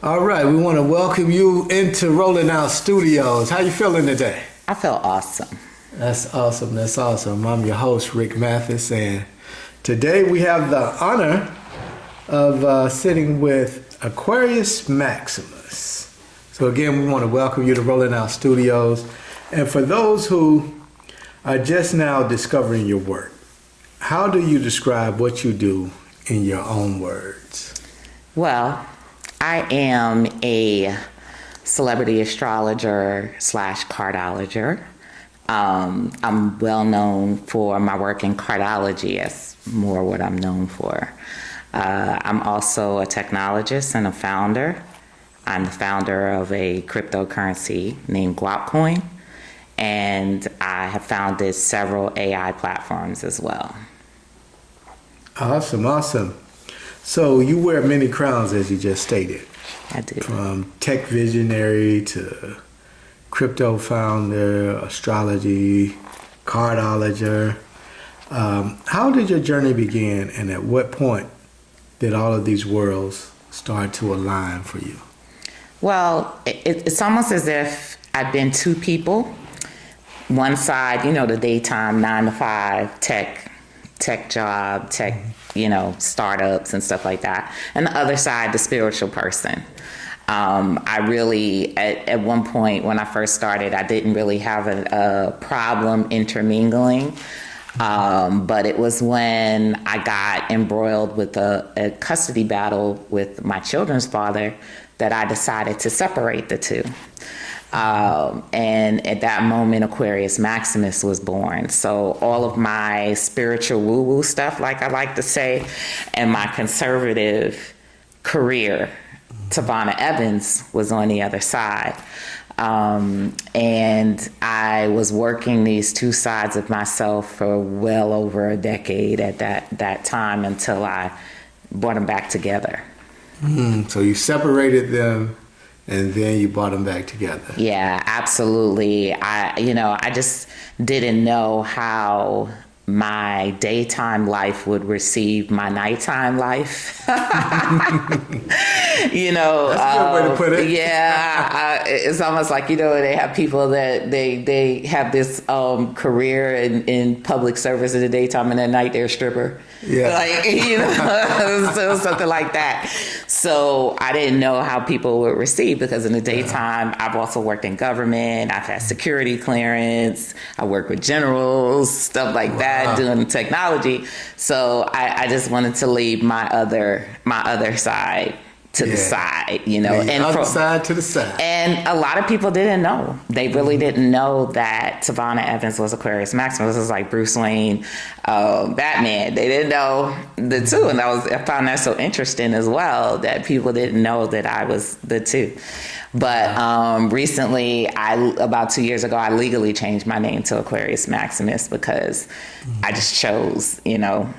All right, we want to welcome you into Rolling Out Studios. How you feeling today? I feel awesome. That's awesome. That's awesome. I'm your host, Ric Mathis, and today we have the honor of sitting with Aquarius Maximus. So again, we want to welcome you to Rolling Out Studios. And for those who are just now discovering your work, how do you describe what you do in your own words? Well, I am a celebrity astrologer / cardologer. I'm well known for my work in cardology. That's more what I'm known for. I'm also a technologist and a founder. I'm the founder of a cryptocurrency named Guapcoin, and I have founded several AI platforms as well. Awesome, awesome. So you wear many crowns, as you just stated. I do. From tech visionary to crypto founder, astrology, cardologer. How did your journey begin, and at what point did all of these worlds start to align for you? Well, it's almost as if I've been two people. One side, the daytime 9 to 5 tech job, tech, startups and stuff like that. And the other side, the spiritual person. I really, at one point when I first started, I didn't really have a problem intermingling. But it was when I got embroiled with a custody battle with my children's father that I decided to separate the two. And at that moment, Aquarius Maximus was born. So all of my spiritual woo-woo stuff, like I like to say, and my conservative career, Tavana Evans, was on the other side. And I was working these two sides of myself for well over a decade at that time until I brought them back together. So you separated them, and then you brought them back together. Yeah, absolutely. I just didn't know how my daytime life would receive my nighttime life. That's a good way to put it. Yeah, it's almost like, they have people that they have this career in public service in the daytime, and at night they're a stripper. Yeah. So something like that. So I didn't know how people would receive, because in the daytime, I've also worked in government. I've had security clearance. I work with generals, stuff like that, doing technology. So I just wanted to leave my other side to the side, and other side to the side. And a lot of people didn't know. They really didn't know that Tavana Evans was Aquarius Maximus. It was like Bruce Wayne, Batman. They didn't know the two, and I found that so interesting as well, that people didn't know that I was the two. But recently, about 2 years ago, I legally changed my name to Aquarius Maximus, because I just chose,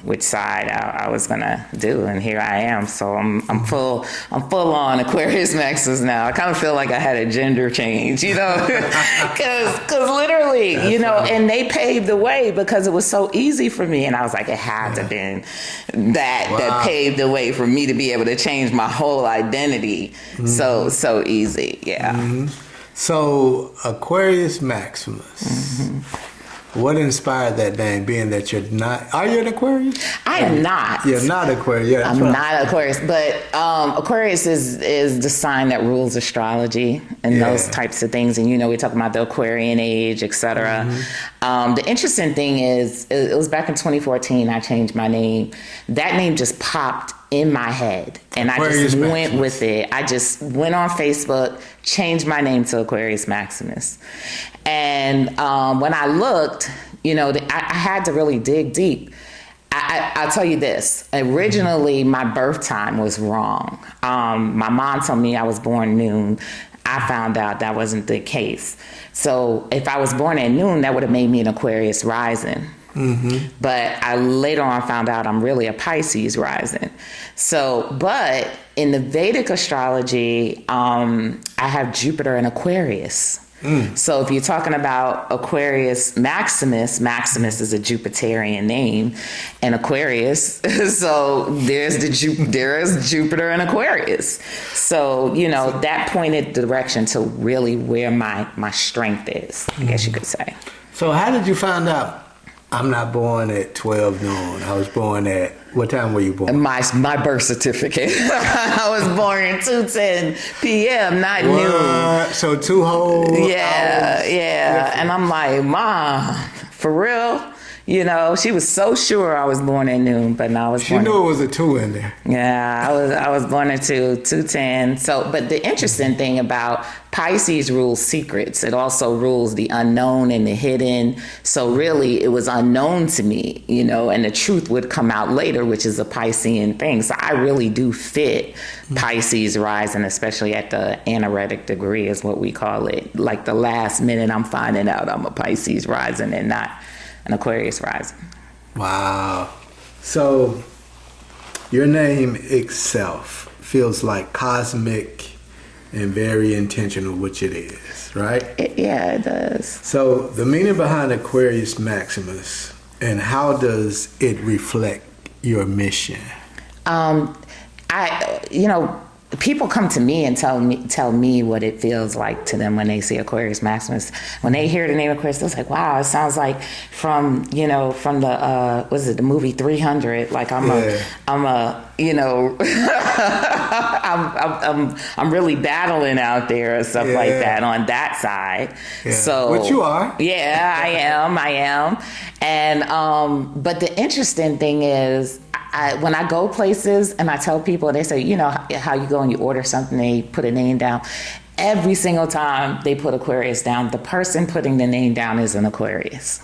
which side I was gonna do, and here I am. So I'm full on Aquarius Maximus now. I kind of feel like I had a gender change, because literally, and they paved the way, because it was so easy for me, and I was like, it had to been that paved the way for me to be able to change my whole identity. So easy. Yeah. Mm-hmm. So Aquarius Maximus. What inspired that name, being that you're not... Are you an Aquarius? I am not. You're not Aquarius. Yeah, I'm not Aquarius, but Aquarius is the sign that rules astrology and those types of things. And, we're talking about the Aquarian age, et cetera. The interesting thing is, it was back in 2014, I changed my name. That name just popped in my head, and Aquarius I just went with it. I just went on Facebook, changed my name to Aquarius Maximus. And when I looked, I had to really dig deep. I'll tell you this. Originally, my birth time was wrong. My mom told me I was born noon. I found out that wasn't the case. So if I was born at noon, that would have made me an Aquarius rising. But I later on found out I'm really a Pisces rising. But in the Vedic astrology, I have Jupiter in Aquarius. So if you're talking about Aquarius Maximus, Maximus is a Jupiterian name, and Aquarius. So there's Jupiter and Aquarius. So that pointed the direction to really where my strength is, I guess you could say. So how did you find out? I'm not born at 12 noon. I was born at, what time were you born? My birth certificate. I was born at 2:10 p.m., not noon. So 2 whole hours? Yeah. And I'm like, Mom, for real? She was so sure I was born at noon, but no, I was born. She knew it was a 2 in there. Yeah, I was born at 2:10. So, but the interesting thing about Pisces rules secrets. It also rules the unknown and the hidden. So really, it was unknown to me, and the truth would come out later, which is a Piscean thing. So I really do fit Pisces rising, especially at the anaretic degree is what we call it. Like the last minute, I'm finding out I'm a Pisces rising and not an Aquarius rising. Wow. So your name itself feels like cosmic and very intentional, which it is, right? Yeah, it does. So the meaning behind Aquarius Maximus, and how does it reflect your mission? People come to me and tell me what it feels like to them when they see Aquarius Maximus. When they hear the name Aquarius, they're like, "Wow, it sounds like from the the movie 300?" Like I'm really battling out there and stuff like that on that side. Yeah. So, which you are. Yeah, I am. And but the interesting thing is, when I go places and I tell people, they say, how you go and you order something, they put a name down. Every single time they put Aquarius down, the person putting the name down is an Aquarius.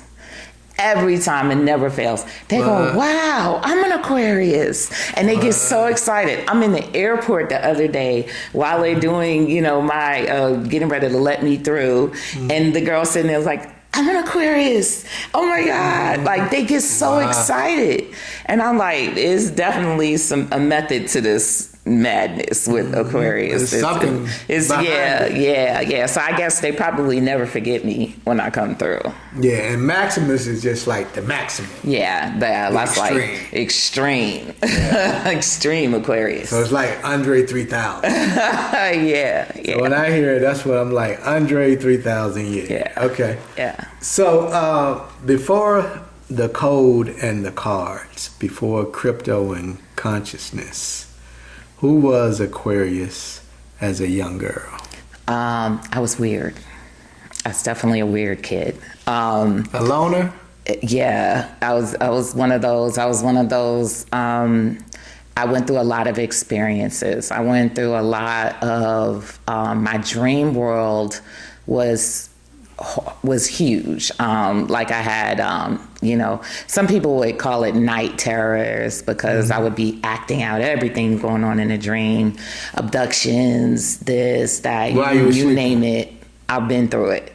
Every time, it never fails. They go, "Wow, I'm an Aquarius." And they get so excited. I'm in the airport the other day while they're doing, my getting ready to let me through. And the girl sitting there was like, "I'm an Aquarius. Oh my God." Like they get so excited. And I'm like, it's definitely a method to this madness with Aquarius. There's something Yeah. So I guess they probably never forget me when I come through. Yeah, and Maximus is just like the maximum. Yeah, that's like extreme. Yeah. Extreme Aquarius. So it's like Andre 3000. Yeah. So when I hear it, that's what I'm like, Andre 3000, Yeah. Okay. Yeah. So before the code and the cards, before crypto and consciousness, who was Aquarius as a young girl? I was weird. I was definitely a weird kid. A loner? Yeah, I was one of those. I went through a lot of experiences. I went through a lot of my dream world was huge. Like I had, some people would call it night terrors because I would be acting out everything going on in a dream, abductions, this, that, you name it. I've been through it.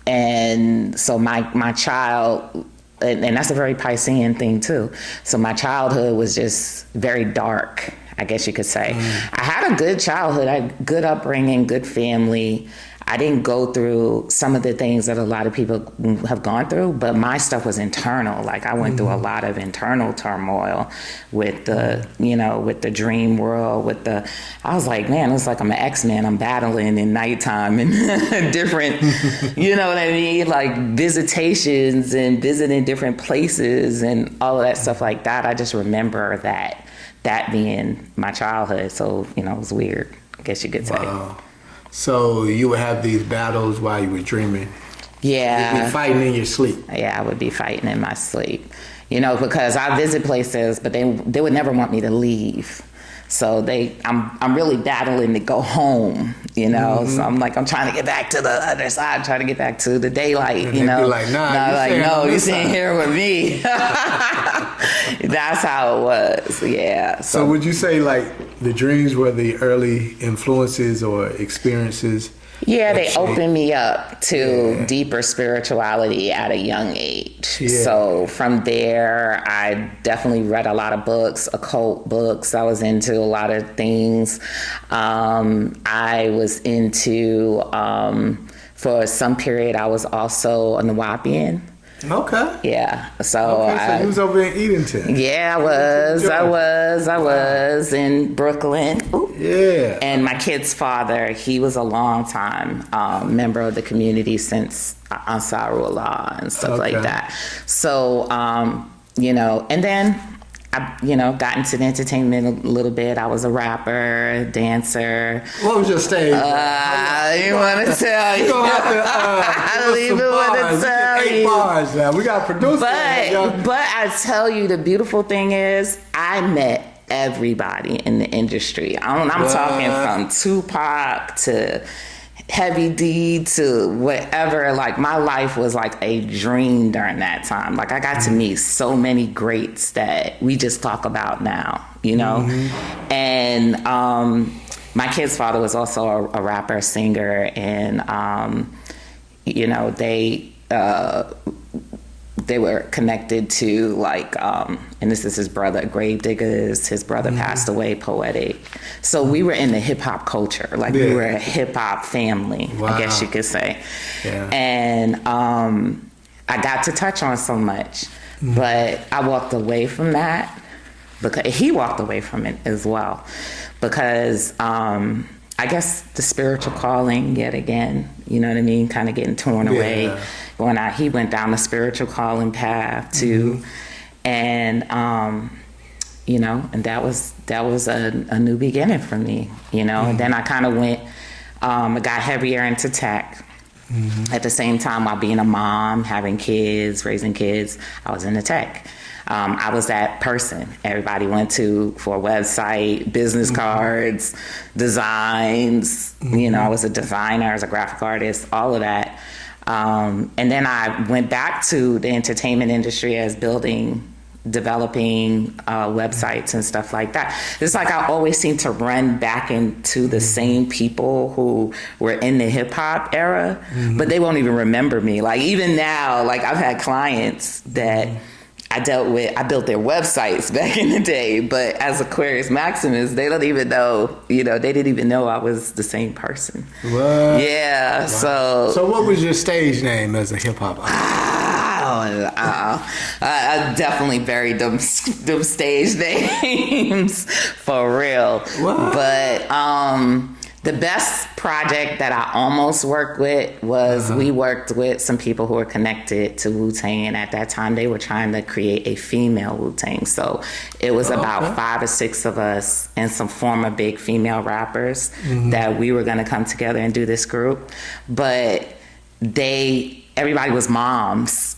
And so my child, and that's a very Piscean thing too. So my childhood was just very dark, I guess you could say. I had a good childhood, I had good upbringing, good family. I didn't go through some of the things that a lot of people have gone through, but my stuff was internal. Like I went through a lot of internal turmoil with the, with the dream world, I was like, man, it's like I'm an X-Men. I'm battling in nighttime and different, you know what I mean? Like visitations and visiting different places and all of that stuff like that. I just remember that being my childhood. So, it was weird, I guess you could say. Wow. So you would have these battles while you were dreaming? Yeah. You'd be fighting in your sleep? Yeah, I would be fighting in my sleep. Because I visit places, but they would never want me to leave. So I'm really battling to go home, So I'm like, I'm trying to get back to the other side, trying to get back to the daylight, and they'd be like, no, you're sitting here with me. That's how it was, yeah. So would you say like the dreams were the early influences or experiences Yeah, they opened me up to deeper spirituality at a young age. Yeah. So from there, I definitely read a lot of books, occult books. I was into a lot of things. I was into, for some period, I was also a Nawapian. Okay. Yeah. So, you was over in Edenton. Yeah, I was in Brooklyn. Ooh. Yeah. And my kid's father, he was a long time member of the community since Ansarullah and stuff like that. So, and then I, got into the entertainment a little bit. I was a rapper, dancer. What was your stage? You want to tell you? You don't have to. I don't even want to tell you. 8 bars now. We got producers. But I tell you, the beautiful thing is, I met everybody in the industry. I'm talking from Tupac to Heavy D to whatever. Like, my life was like a dream during that time. Like, I got to meet so many greats that we just talk about now, And my kid's father was also a rapper, singer, and they were connected to, like, and this is his brother, Gravediggers. His brother passed away, Poetic. So we were in the hip hop culture. Like, we were a hip hop family, I guess you could say. Yeah. And I got to touch on so much, but I walked away from that because he walked away from it as well. Because I guess the spiritual calling, yet again, you know what I mean, kind of getting torn away. He went down the spiritual calling path too, and and that was a new beginning for me, And then I kind of went, I got heavier into tech. At the same time, while being a mom, having kids, raising kids, I was into tech. I was that person everybody went to for a website, business cards, designs. I was a designer, I was a graphic artist, all of that. And then I went back to the entertainment industry as developing websites and stuff like that. It's like I always seem to run back into the same people who were in the hip hop era, but they won't even remember me. Like, even now, like, I've had clients that I dealt with, I built their websites back in the day, but as Aquarius Maximus, they don't even know, they didn't even know I was the same person. What? Yeah, wow. So what was your stage name as a hip hop artist? I definitely buried them stage names for real. What? But the best project that I almost worked with was we worked with some people who were connected to Wu-Tang, and at that time they were trying to create a female Wu-Tang. So it was about 5 or 6 of us and some former big female rappers that we were going to come together and do this group. But everybody was moms.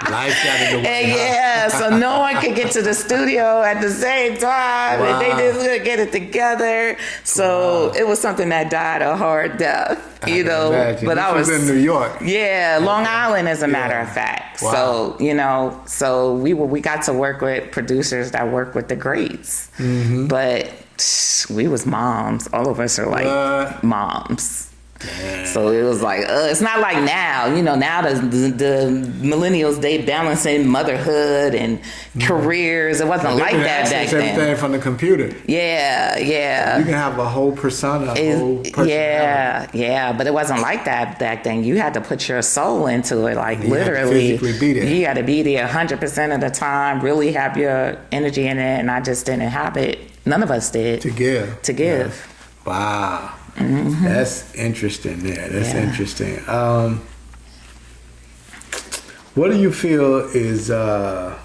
Life got in the way. Yeah, so no one could get to the studio at the same time, and they didn't get it together. So it was something that died a hard death, Imagine. But I was in New York. Yeah, Long Island, as a matter of fact. Wow. So so we got to work with producers that work with the greats, but we was moms. All of us are like moms. Damn. So it was like, it's not like now, now the millennials, they balancing motherhood and careers. It wasn't like that back then. Everything from the computer. Yeah. You can have a whole persona, whole personality. Yeah, but it wasn't like that back then. You had to put your soul into it, like literally. You physically be there. You got to be there 100% of the time, really have your energy in it, and I just didn't have it. None of us did. To give. Yeah. Wow. That's interesting. Yeah, that's interesting. What do you feel is your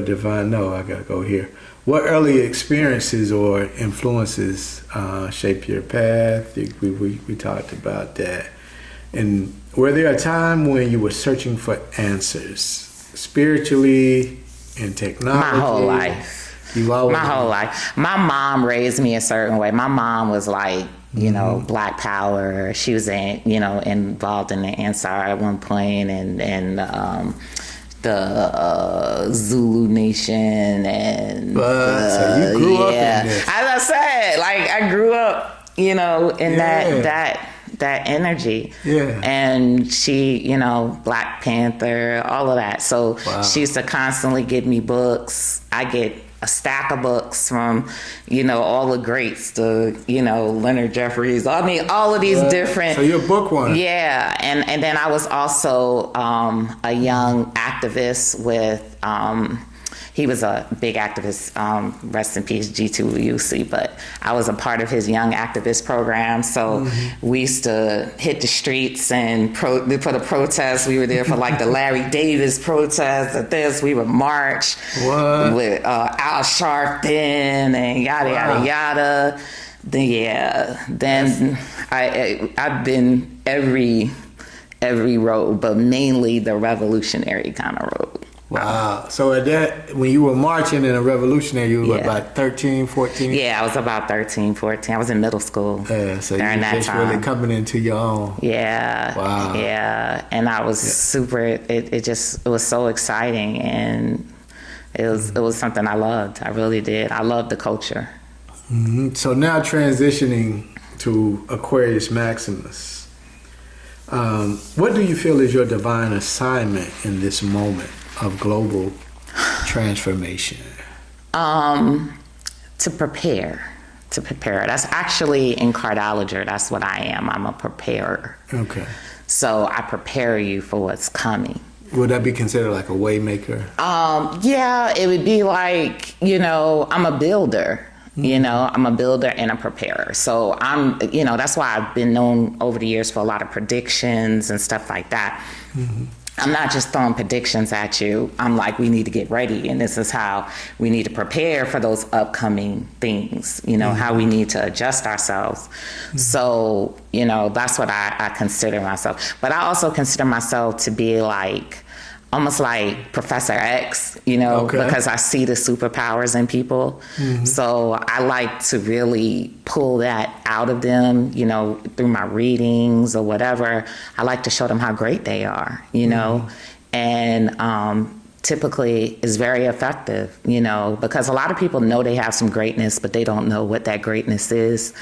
divine? No, I gotta go here. What early experiences or influences shape your path? We talked about that. And were there a time when you were searching for answers spiritually in technology? My whole life. My whole life. My mom raised me a certain way. My mom was like, Black Power. She was involved in the Ansar at one point, and the Zulu Nation, and so you grew up in this. As I said, like, I grew up you know, in Yeah. that energy. Yeah. And she, you know, Black Panther, all of that. So Wow. she used to constantly give me books. I get a stack of books from, you know, all the greats, the, you know, Leonard Jeffries. I mean, all of these different. So you're a bookworm. Yeah. And then I was also a young activist with, he was a big activist, rest in peace, G2UC, but I was a part of his young activist program. So we used to hit the streets and for the protests. We were there for like the Larry Davis protest at this. We would march with Al Sharpton and yada, yada, yada. Then I've been every road, but mainly the revolutionary kind of road. Wow. So at that, when you were marching in a revolutionary, you were about 13, 14? Yeah, I was about 13, 14. I was in middle school. Yeah, so you during were that just time. really coming into your own. Yeah. Wow. Yeah. And I was super, it was so exciting, and it was something I loved. I really did. I loved the culture. Mm-hmm. So now transitioning to Aquarius Maximus, what do you feel is your divine assignment in this moment of global transformation? To prepare. That's actually in Cardology. That's what I am. I'm a preparer. Okay. So I prepare you for what's coming. Would that be considered like a way maker? Yeah, it would be like, you know, I'm a builder. You know, I'm a builder and a preparer. So I'm, you know, that's why I've been known over the years for a lot of predictions and stuff like that. I'm not just throwing predictions at you. I'm like, we need to get ready, and this is how we need to prepare for those upcoming things, you know, how we need to adjust ourselves. So, you know, that's what I consider myself. But I also consider myself to be like, almost like Professor X, you know, because I see the superpowers in people. So I like to really pull that out of them, you know, through my readings or whatever. I like to show them how great they are, you know, and typically is very effective, you know, because a lot of people know they have some greatness, but they don't know what that greatness is.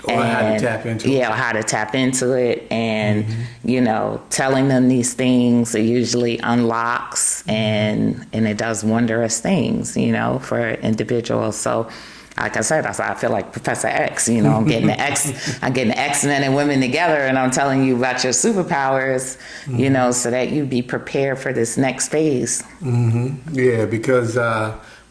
Or how to tap into it. Yeah, how to tap into it. And, you know, telling them these things, it usually unlocks and it does wondrous things, you know, for individuals. So, like I said, I feel like Professor X, you know, I'm getting the X-Men and women together, and I'm telling you about your superpowers, you know, so that you be prepared for this next phase. Yeah, because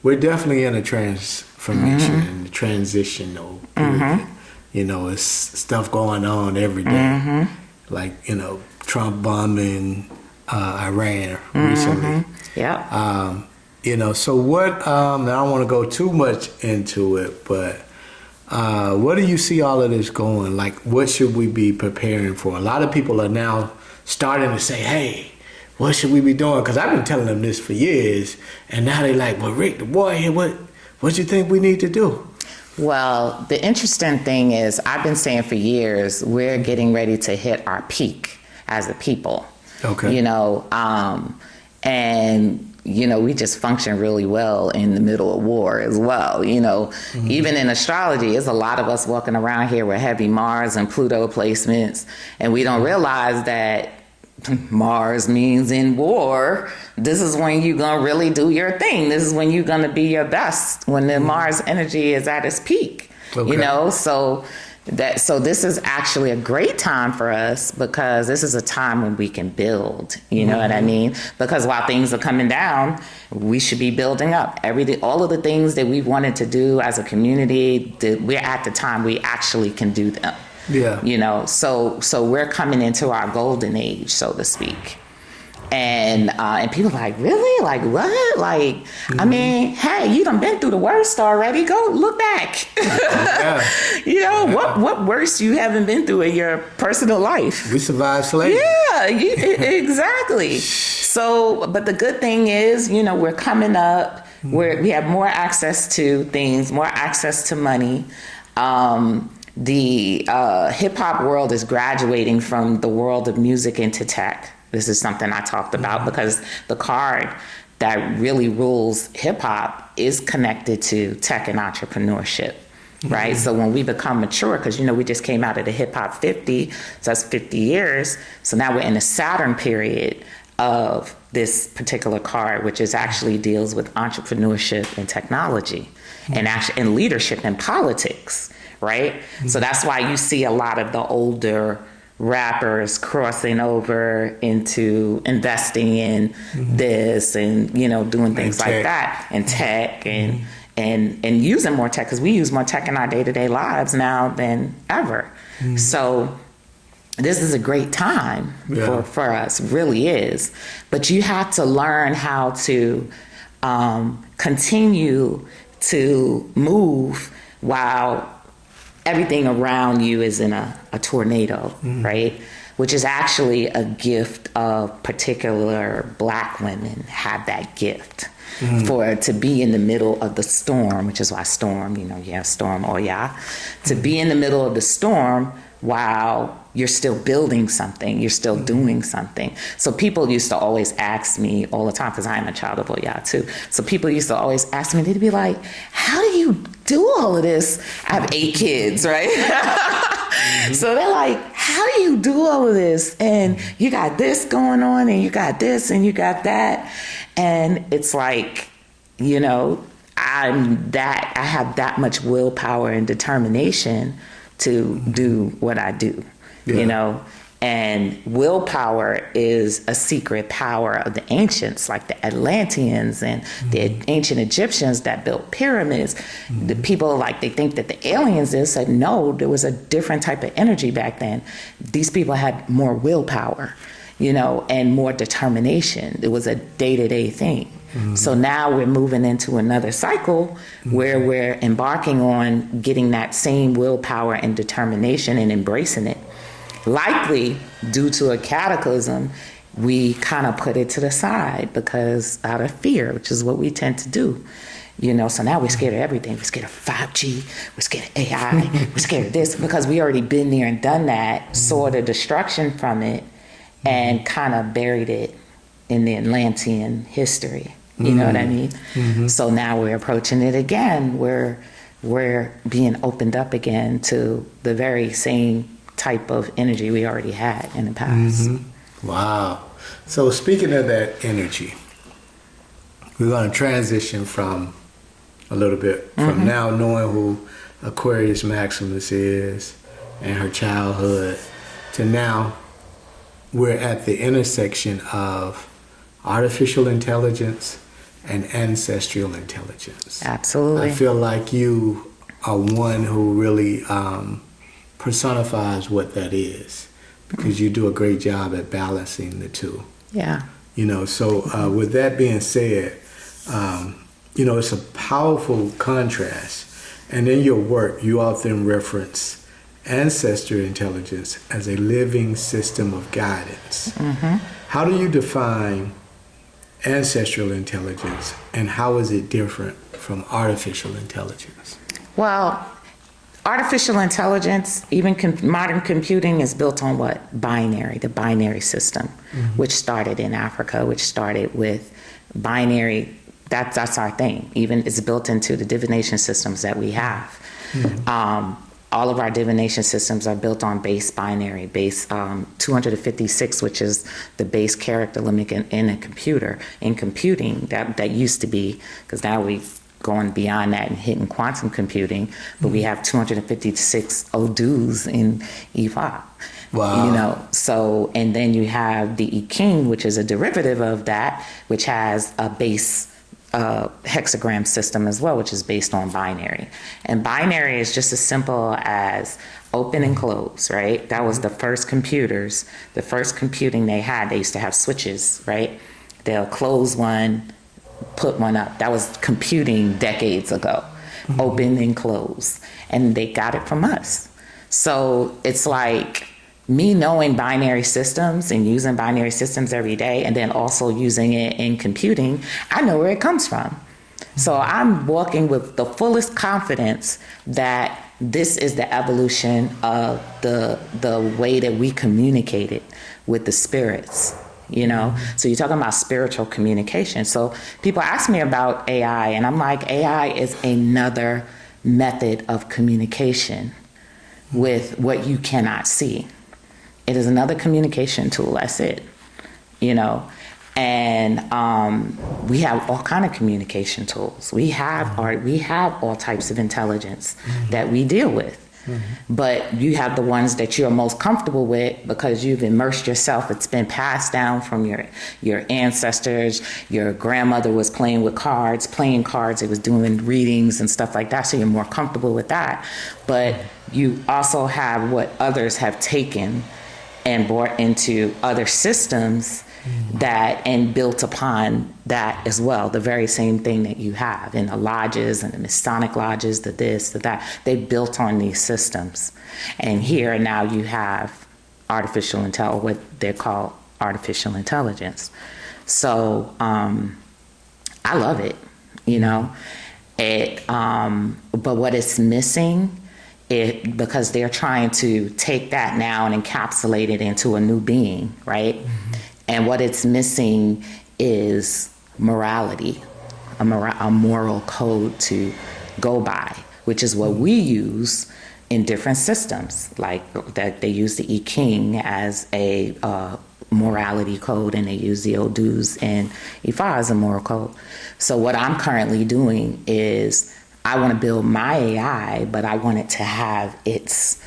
we're definitely in a transformation, transitional period. You know, it's stuff going on every day. Like, you know, Trump bombing Iran recently. Yeah. You know, so what, I don't want to go too much into it, but what do you see all of this going? Like, what should we be preparing for? A lot of people are now starting to say, hey, what should we be doing? Because I've been telling them this for years, and now they're like, well, Rick, the boy here, what you think we need to do? Well, the interesting thing is, I've been saying for years, we're getting ready to hit our peak as a people. Okay. You know, and you know, we just function really well in the middle of war as well. You know, even in astrology, there's a lot of us walking around here with heavy Mars and Pluto placements, and we don't realize that Mars means in war. This is when you're going to really do your thing. This is when you're going to be your best, when the Mars energy is at its peak. You know, so this is actually a great time for us, because this is a time when we can build, you know what I mean? Because while things are coming down, we should be building up. All of the things that we wanted to do as a community, we're at the time we actually can do them. Yeah. You know, so we're coming into our golden age, so to speak. And people are like, really? Like, what? Like, I mean, hey, you done been through the worst already. Go look back. You know, what worse you haven't been through in your personal life? We survived slavery. Yeah, exactly. So, but the good thing is, you know, we're coming up. We have more access to things, more access to money. The hip hop world is graduating from the world of music into tech. This is something I talked about, because the card that really rules hip hop is connected to tech and entrepreneurship. right? So when we become mature, because we just came out of the hip hop 50, so that's 50 years. So now we're in the Saturn period of this particular card, which is actually deals with entrepreneurship and technology, and actually and leadership and politics, right? So that's why you see a lot of the older rappers crossing over into investing in this and doing things like that, and tech and using more tech, because we use more tech in our day-to-day lives now than ever. So this is a great time for us, really is. But you have to learn how to continue to move while everything around you is in a tornado, right? Which is actually a gift of particular Black women have that gift. To be in the middle of the storm, which is why storm, you have storm, to be in the middle of the storm while you're still building something, you're still doing something. So people used to always ask me all the time, because I am a child of Oya too. So people used to always ask me, they'd be like, how do you do all of this? I have 8 kids, right? So they're like, how do you do all of this? And you got this going on, and you got this, and you got that. And it's like, I have that much willpower and determination to do what I do, and willpower is a secret power of the ancients, like the Atlanteans and the ancient Egyptians that built pyramids. The people, they think that the aliens said, no, there was a different type of energy back then. These people had more willpower, and more determination. It was a day-to-day thing. So now we're moving into another cycle where we're embarking on getting that same willpower and determination and embracing it. Likely, due to a cataclysm, we kind of put it to the side because out of fear, which is what we tend to do. So now we're scared of everything. We're scared of 5G, we're scared of AI, we're scared of this, because we already been there and done that, saw the destruction from it, and kind of buried it in the Atlantean history. You know what I mean? So now we're approaching it again. We're being opened up again to the very same type of energy we already had in the past. Wow. So speaking of that energy, we're going to transition from a little bit from now knowing who Aquarius Maximus is and her childhood to now we're at the intersection of artificial intelligence and ancestral intelligence. Absolutely. I feel like you are one who really personifies what that is, because you do a great job at balancing the two. Yeah. So with that being said, it's a powerful contrast. And in your work, you often reference ancestral intelligence as a living system of guidance. How do you define ancestral intelligence, and how is it different from artificial intelligence? Well, artificial intelligence, even modern computing, is built on what? The binary system, which started in Africa, which started with binary. That's our thing. Even it's built into the divination systems that we have. All of our divination systems are built on base binary, base 256, which is the base character limit in a computer. In computing, that used to be, because now we've gone beyond that and hitting quantum computing, but we have 256 Odus in EVA. Wow. So, and then you have the I Ching, which is a derivative of that, which has a base hexagram system as well, which is based on binary. And binary is just as simple as open and close, right? That was the first computers. The first computing they had, they used to have switches, right? They'll close one, put one up. That was computing decades ago. Open and close. And they got it from us. So it's like me knowing binary systems and using binary systems every day, and then also using it in computing, I know where it comes from. So I'm walking with the fullest confidence that this is the evolution of the way that we communicated with the spirits, So you're talking about spiritual communication. So people ask me about AI, and I'm like, AI is another method of communication with what you cannot see. It is another communication tool. That's it. And we have all kind of communication tools. We have all types of intelligence that we deal with. But you have the ones that you're most comfortable with because you've immersed yourself. It's been passed down from your ancestors. Your grandmother was playing cards. It was doing readings and stuff like that. So you're more comfortable with that. But you also have what others have taken and brought into other systems that and built upon that as well. The very same thing that you have in the lodges and the Masonic lodges, the this, the that, they built on these systems. And here now you have what they call artificial intelligence. So I love it, but what it's missing, because they're trying to take that now and encapsulate it into a new being, right? And what it's missing is morality, a moral code to go by, which is what we use in different systems. Like that, they use the I Ching as a morality code, and they use the Odus and Ifa as a moral code. So what I'm currently doing is I want to build my AI, but I want it to have its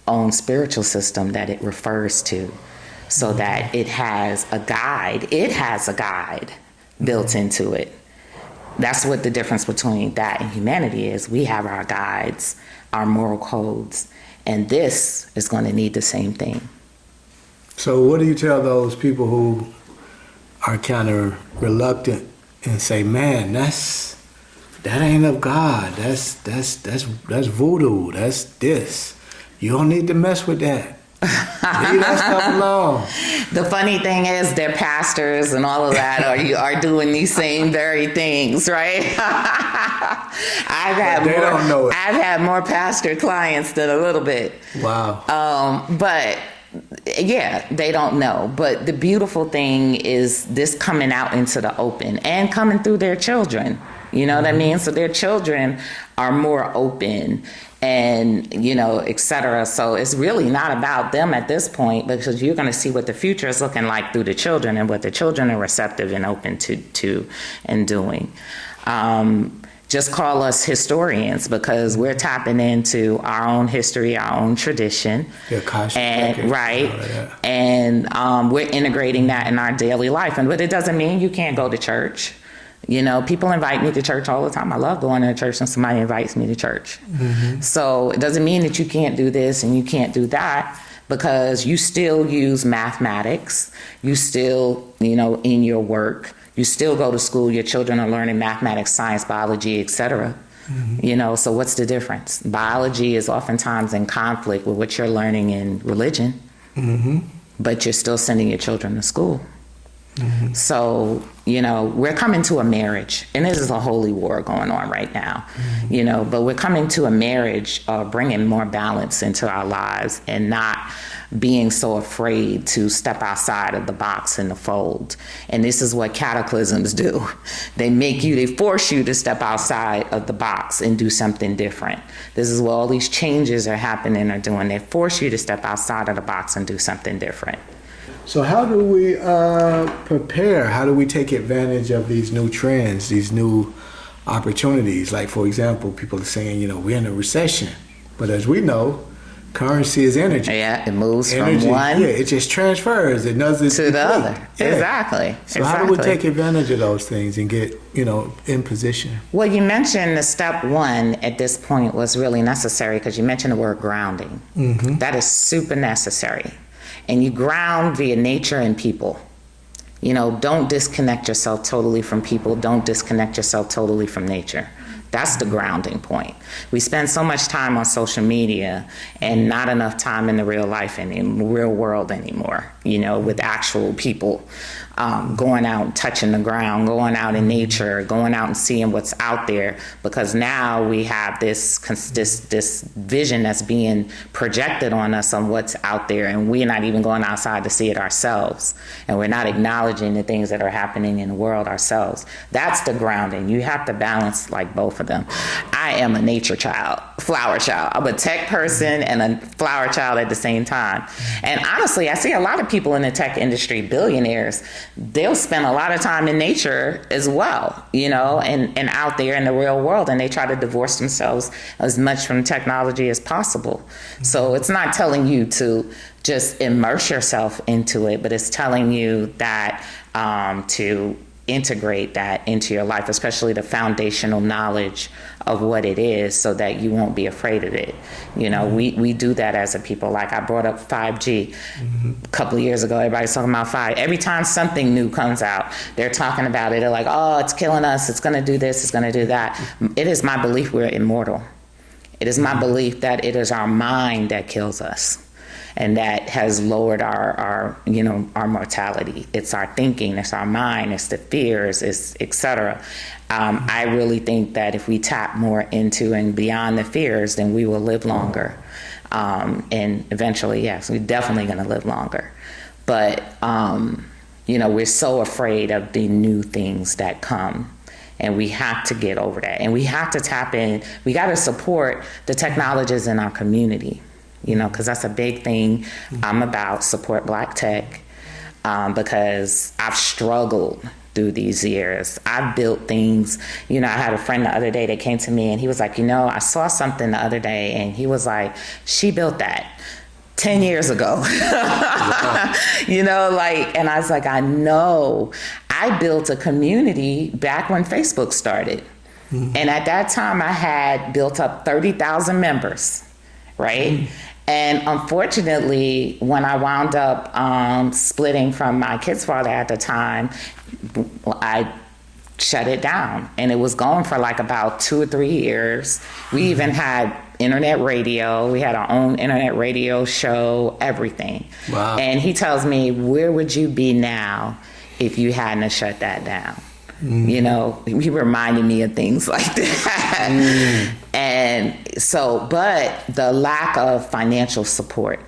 own spiritual system that it refers to, so that it has a guide. It has a guide built into it. That's what the difference between that and humanity is. We have our guides, our moral codes, and this is going to need the same thing. So what do you tell those people who are kind of reluctant and say, man, that ain't of God. That's voodoo. That's this. You don't need to mess with that. Leave that stuff alone. The funny thing is, their pastors and all of that are doing these same very things, right? Don't know it. I've had more pastor clients than a little bit. Wow. But yeah, they don't know. But the beautiful thing is this coming out into the open and coming through their children. You know what I mean? So their children are more open and, et cetera. So it's really not about them at this point, because you're going to see what the future is looking like through the children and what the children are receptive and open to and doing. Just call us historians, because we're tapping into our own history, our own tradition. And we're integrating that in our daily life. But it doesn't mean you can't go to church. People invite me to church all the time. I love going to church when somebody invites me to church. So it doesn't mean that you can't do this and you can't do that, because you still use mathematics. You still, in your work, you still go to school. Your children are learning mathematics, science, biology, etc. So what's the difference? Biology is oftentimes in conflict with what you're learning in religion, but you're still sending your children to school. So, we're coming to a marriage, and this is a holy war going on right now, but we're coming to a marriage of bringing more balance into our lives and not being so afraid to step outside of the box and the fold. And this is what cataclysms do. They force you to step outside of the box and do something different. This is what all these changes are happening are doing. They force you to step outside of the box and do something different. So how do we prepare? How do we take advantage of these new trends, these new opportunities? Like, for example, people are saying, we're in a recession. But as we know, currency is energy. Yeah, it moves from one. Yeah, it just transfers. It doesn't to the other. Yeah. Exactly. So how do we take advantage of those things and get, in position? Well, you mentioned the step one at this point was really necessary, because you mentioned the word grounding. That is super necessary. And you ground via nature and people. Don't disconnect yourself totally from people. Don't disconnect yourself totally from nature. That's the grounding point. We spend so much time on social media and not enough time in the real life and in the real world anymore, with actual people. going out and touching the ground, going out in nature, going out and seeing what's out there, because now we have this vision that's being projected on us on what's out there, and we're not even going outside to see it ourselves, and we're not acknowledging the things that are happening in the world ourselves. That's the grounding. You have to balance like both of them. I am a nature child, flower child. I'm a tech person and a flower child at the same time. And honestly, I see a lot of people in the tech industry, billionaires, they'll spend a lot of time in nature as well, you know, and out there in the real world, and they try to divorce themselves as much from technology as possible. So it's not telling you to just immerse yourself into it, but it's telling you that to integrate that into your life, especially the foundational knowledge of what it is, so that you won't be afraid of it. You know, we do that as a people. Like I brought up 5G a couple of years ago. Everybody's talking about 5G. Every time something new comes out, they're talking about it. They're like, oh, it's killing us. It's going to do this. It's going to do that. It is my belief we're immortal. It is my belief that it is our mind that kills us, and that has lowered our mortality. It's our thinking, it's our mind, it's the fears, it's et cetera. I really think that if we tap more into and beyond the fears, then we will live longer. And eventually, yes, we're definitely gonna live longer. But, we're so afraid of the new things that come. And we have to get over that. And we have to tap in. We gotta support the technologists in our community. Because that's a big thing I'm about, support Black tech, because I've struggled through these years. I've built things. I had a friend the other day that came to me and he was like, I saw something the other day, and he was like, she built that 10 years ago. Wow. And I was like, I know. I built a community back when Facebook started. Mm-hmm. And at that time I had built up 30,000 members, right? Mm-hmm. And unfortunately, when I wound up splitting from my kid's father at the time, I shut it down. And it was going for like about 2 or 3 years. We even had internet radio. We had our own internet radio show, everything. Wow. And he tells me, where would you be now if you hadn't have shut that down? Mm. He reminded me of things like that. Mm. And so, but the lack of financial support,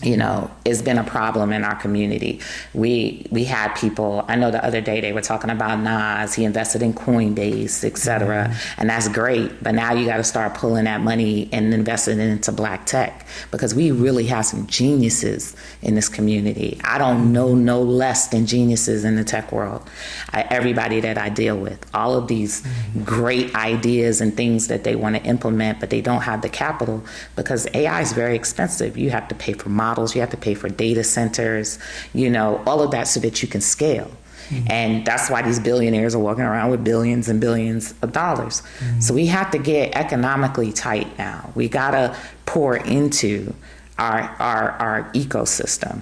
has been a problem in our community. We had people, I know the other day they were talking about Nas, he invested in Coinbase, et cetera, and that's great. But now you got to start pulling that money and investing it into Black tech, because we really have some geniuses in this community. I don't know no less than geniuses in the tech world. Everybody that I deal with, all of these great ideas and things that they want to implement, but they don't have the capital, because AI is very expensive. You have to pay for models, you have to pay for data centers, all of that so that you can scale. Mm-hmm. And that's why these billionaires are walking around with billions and billions of dollars. Mm-hmm. So we have to get economically tight now. We gotta pour into our ecosystem,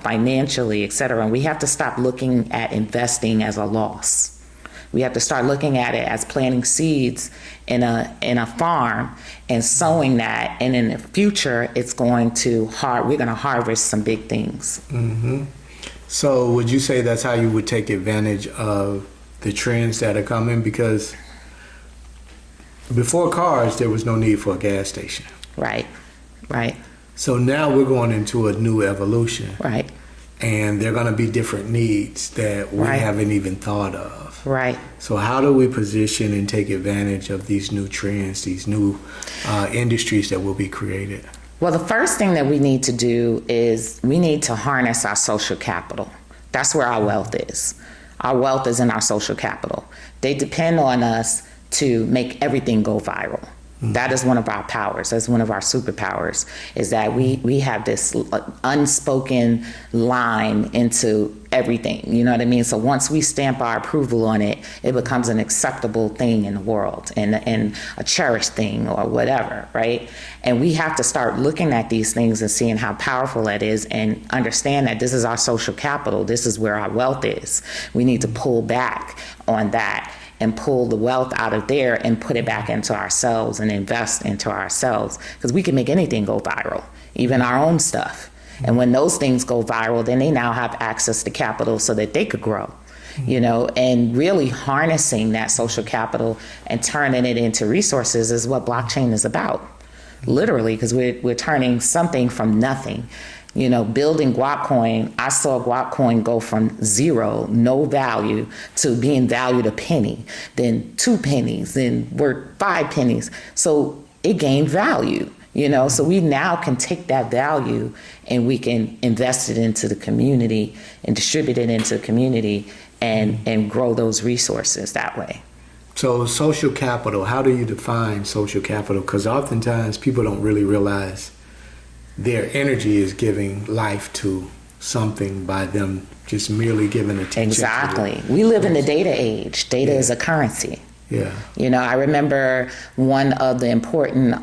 financially, et cetera. And we have to stop looking at investing as a loss. We have to start looking at it as planting seeds in a farm and sowing that, and in the future, we're going to harvest some big things. Mm-hmm. So, would you say that's how you would take advantage of the trends that are coming? Because before cars, there was no need for a gas station. Right. So now we're going into a new evolution. Right. And there are going to be different needs that we haven't even thought of. Right. So how do we position and take advantage of these new trends, these new industries that will be created? Well, the first thing that we need to do is we need to harness our social capital. That's where our wealth is. Our wealth is in our social capital. They depend on us to make everything go viral. That is one of our powers. That's one of our superpowers, is that we have this unspoken line into everything. You know what I mean? So once we stamp our approval on it, it becomes an acceptable thing in the world and a cherished thing or whatever, right? And we have to start looking at these things and seeing how powerful that is, and understand that this is our social capital. This is where our wealth is. We need to pull back on that and pull the wealth out of there and put it back into ourselves and invest into ourselves, because we can make anything go viral, even our own stuff. And when those things go viral, then they now have access to capital so that they could grow, and really harnessing that social capital and turning it into resources is what blockchain is about. Literally, because we're turning something from nothing. Building Guap Coin, I saw Guap Coin go from zero, no value, to being valued a penny, then 2 pennies, then worth 5 pennies. So it gained value, so we now can take that value and we can invest it into the community and distribute it into the community and grow those resources that way. So social capital, how do you define social capital? Because oftentimes people don't really realize their energy is giving life to something by them just merely giving attention. Exactly. We live in the data age. Data is a currency. Yeah. I remember one of the important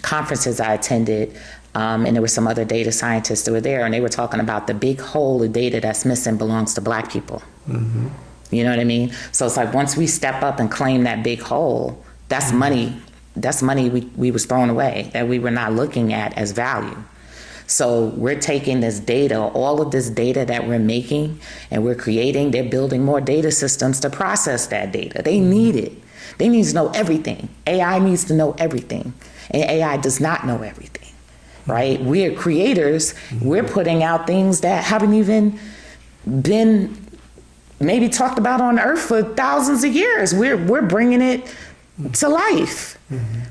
conferences I attended, and there were some other data scientists that were there, and they were talking about the big hole of data that's missing belongs to Black people. Mm-hmm. You know what I mean? So it's like once we step up and claim that big hole, that's money. That's money we was throwing away that we were not looking at as value. So we're taking this data, all of this data that we're making, and we're creating, they're building more data systems to process that data. They need it. They need to know everything. AI needs to know everything. And AI does not know everything, right? We're creators. We're putting out things that haven't even been maybe talked about on Earth for thousands of years. We're bringing it to life.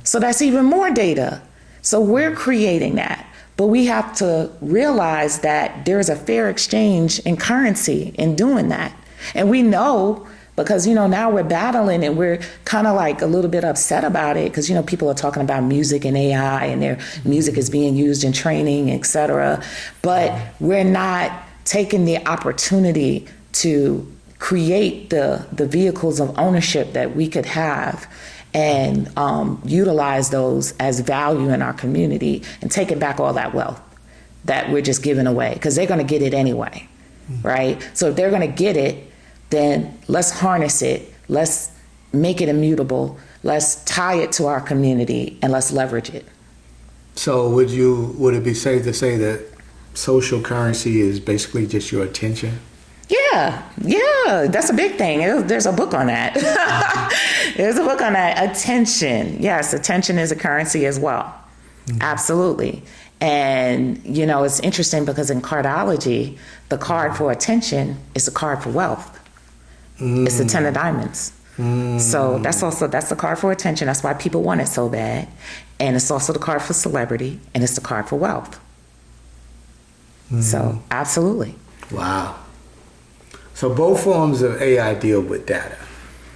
So that's even more data. So we're creating that. But we have to realize that there's a fair exchange in currency in doing that. And we know because, now we're battling and we're kind of like a little bit upset about it because, people are talking about music and AI and their music is being used in training, et cetera. But we're not taking the opportunity to create the vehicles of ownership that we could have and utilize those as value in our community and taking back all that wealth that we're just giving away because they're going to get it anyway, right? So if they're going to get it, then let's harness it. Let's make it immutable. Let's tie it to our community and let's leverage it. So would it be safe to say that social currency is basically just your attention? Yeah, that's a big thing. There's a book on that. There's a book on that. Attention. Yes, attention is a currency as well. Mm-hmm. Absolutely. And, it's interesting because in cardology, the card for attention is the card for wealth. It's the 10 of diamonds. So that's the card for attention. That's why people want it so bad. And it's also the card for celebrity, and it's the card for wealth. So, absolutely. Wow. So both forms of AI deal with data.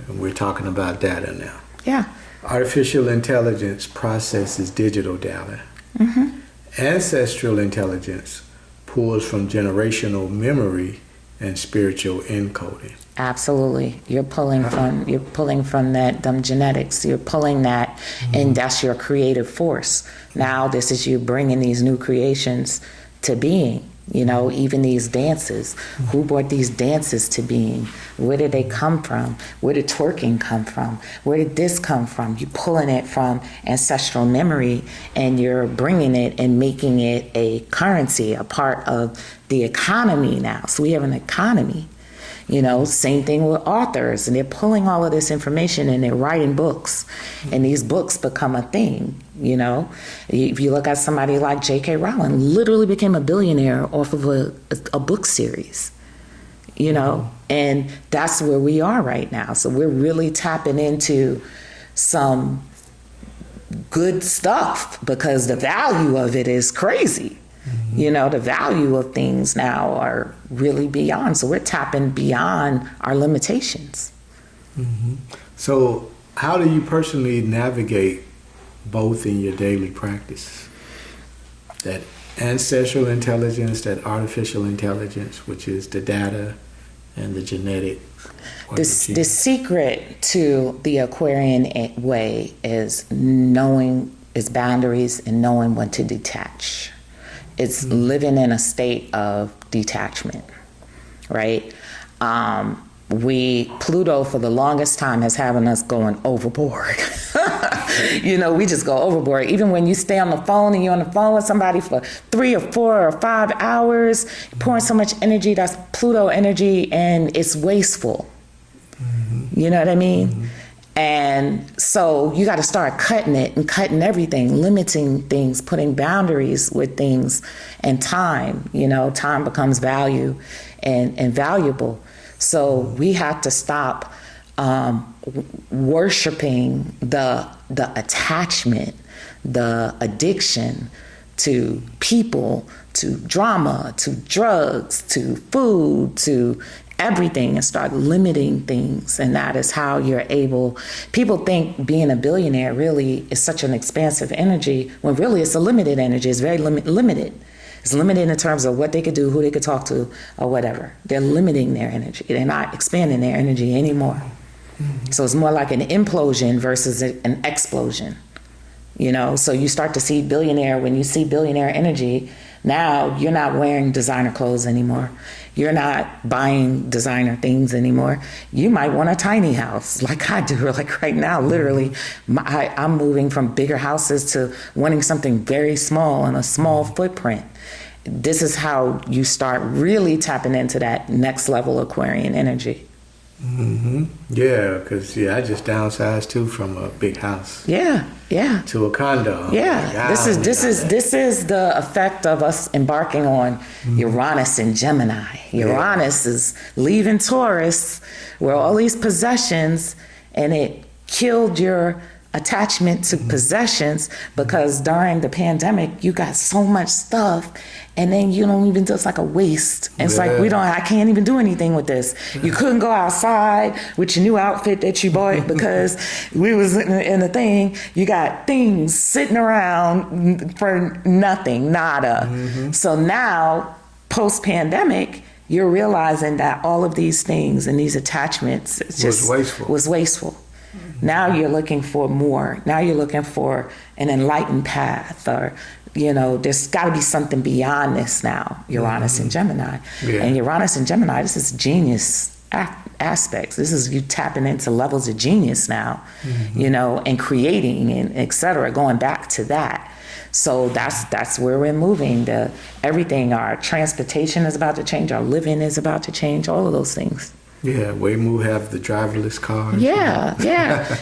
And we're talking about data now. Yeah. Artificial intelligence processes digital data. Mm-hmm. Ancestral intelligence pulls from generational memory and spiritual encoding. Absolutely. You're pulling from that genetics. You're pulling that, and that's your creative force. Now this is you bringing these new creations to being. Even these dances. Who brought these dances to being? Where did they come from? Where did twerking come from? Where did this come from? You're pulling it from ancestral memory and you're bringing it and making it a currency, a part of the economy now. So we have an economy. Same thing with authors, and they're pulling all of this information and they're writing books, and these books become a thing. If you look at somebody like J.K. Rowling, literally became a billionaire off of a book series, and that's where we are right now. So we're really tapping into some good stuff because the value of it is crazy. The value of things now are really beyond. So we're tapping beyond our limitations. Mm-hmm. So how do you personally navigate both in your daily practice? That ancestral intelligence, that artificial intelligence, which is the data and the genetics. The secret to the Aquarian way is knowing its boundaries and knowing when to detach. It's living in a state of detachment, right? Pluto for the longest time has having us going overboard. We just go overboard. Even when you stay on the phone and you're on the phone with somebody for 3 or 4 or 5 hours, pouring so much energy, that's Pluto energy, and it's wasteful. You know what I mean? Mm-hmm. And so you got to start cutting it and cutting everything, limiting things, putting boundaries with things, and time. Time becomes value and valuable. So we have to stop worshiping the attachment, the addiction to people, to drama, to drugs, to food, to everything, and start limiting things. And that is how you're able. People think being a billionaire really is such an expansive energy, when really it's a limited energy. It's very limited. It's limited in terms of what they could do, who they could talk to, or whatever. They're limiting their energy. They're not expanding their energy anymore. Mm-hmm. So it's more like an implosion versus an explosion. So you start to see when you see billionaire energy, now you're not wearing designer clothes anymore. You're not buying designer things anymore. You might want a tiny house like I do. Like right now, literally, I'm moving from bigger houses to wanting something very small and a small footprint. This is how you start really tapping into that next level Aquarian energy. Mm-hmm. Yeah, because I just downsized too from a big house. Yeah. To a condo. Yeah, this is the effect of us embarking on Uranus and Gemini. Uranus is leaving Taurus, where all these possessions, and it killed your attachment to possessions, because during the pandemic you got so much stuff, and then you don't even, it's like a waste. And it's like, I can't even do anything with this. You couldn't go outside with your new outfit that you bought because we was in the thing. You got things sitting around for nothing, nada. Mm-hmm. So now, post-pandemic, you're realizing that all of these things and these attachments was wasteful. Mm-hmm. Now you're looking for more. Now you're looking for an enlightened path, or there's got to be something beyond this now. Uranus and Gemini. Yeah. And Uranus and Gemini, this is genius aspects. This is you tapping into levels of genius now, and creating and et cetera, going back to that. So that's where we're moving. Everything, our transportation is about to change, our living is about to change, all of those things. Yeah, Waymo have the driverless cars. Yeah.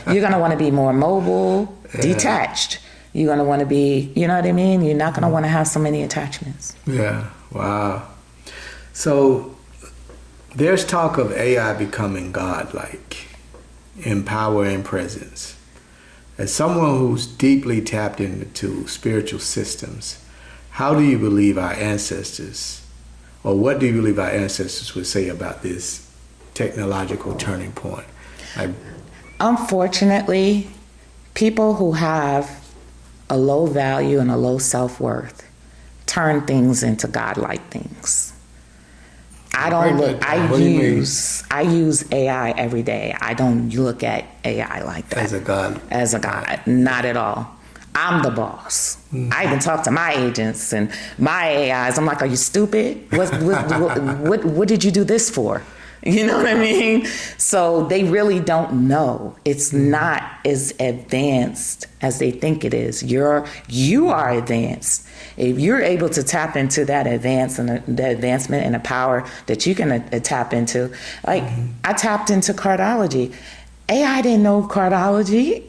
You're going to want to be more mobile, detached. You're going to want to be, you know what I mean? You're not going to want to have so many attachments. Yeah, wow. So there's talk of AI becoming godlike in power and presence. As someone who's deeply tapped into spiritual systems, how do you believe our ancestors, or what do you believe our ancestors would say about this technological turning point? Unfortunately, people who have a low value and a low self-worth turn things into godlike things. I use AI every day. I don't look at AI like that. As a god, not at all. I'm the boss. Mm-hmm. I even talk to my agents and my AIs. I'm like, are you stupid? What did you do this for? You know what I mean? So they really don't know. It's not as advanced as they think it is. You are advanced. If you're able to tap into that the advancement and the power that you can tap into, like I tapped into cardology. AI didn't know cardology.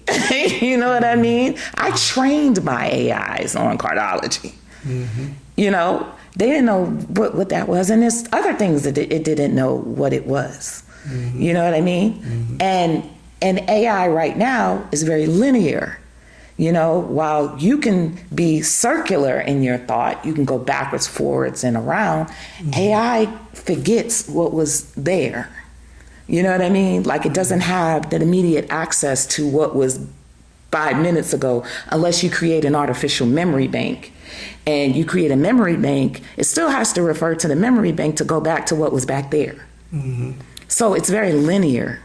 You know what I mean? I trained my AIs on cardology. Mm-hmm. They didn't know what that was. And there's other things that it didn't know what it was. Mm-hmm. You know what I mean? Mm-hmm. And AI right now is very linear. While you can be circular in your thought, you can go backwards, forwards, and around, AI forgets what was there. You know what I mean? Like it doesn't have that immediate access to what was 5 minutes ago unless you create an artificial memory bank. And you create a memory bank, it still has to refer to the memory bank to go back to what was back there. Mm-hmm. So it's very linear,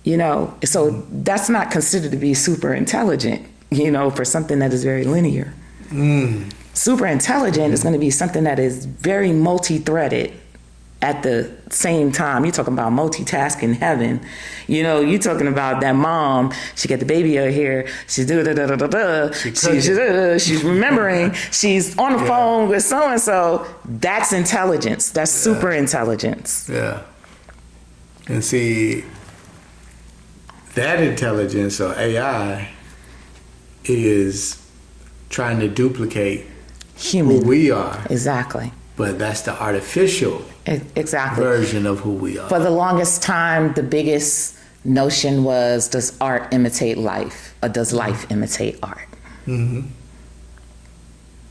so that's not considered to be super intelligent, for something that is very linear. Super intelligent is going to be something that is very multi-threaded, at the same time. You're talking about multitasking heaven. You know, you're talking about that mom, she got the baby out here, she's she's remembering, she's on the phone with so-and-so. That's intelligence. That's super intelligence. Yeah. And see, that intelligence or AI is trying to duplicate Human. who we are. Exactly. But that's the artificial version of who we are. For the longest time, the biggest notion was, does art imitate life, or does life imitate art? Mm-hmm.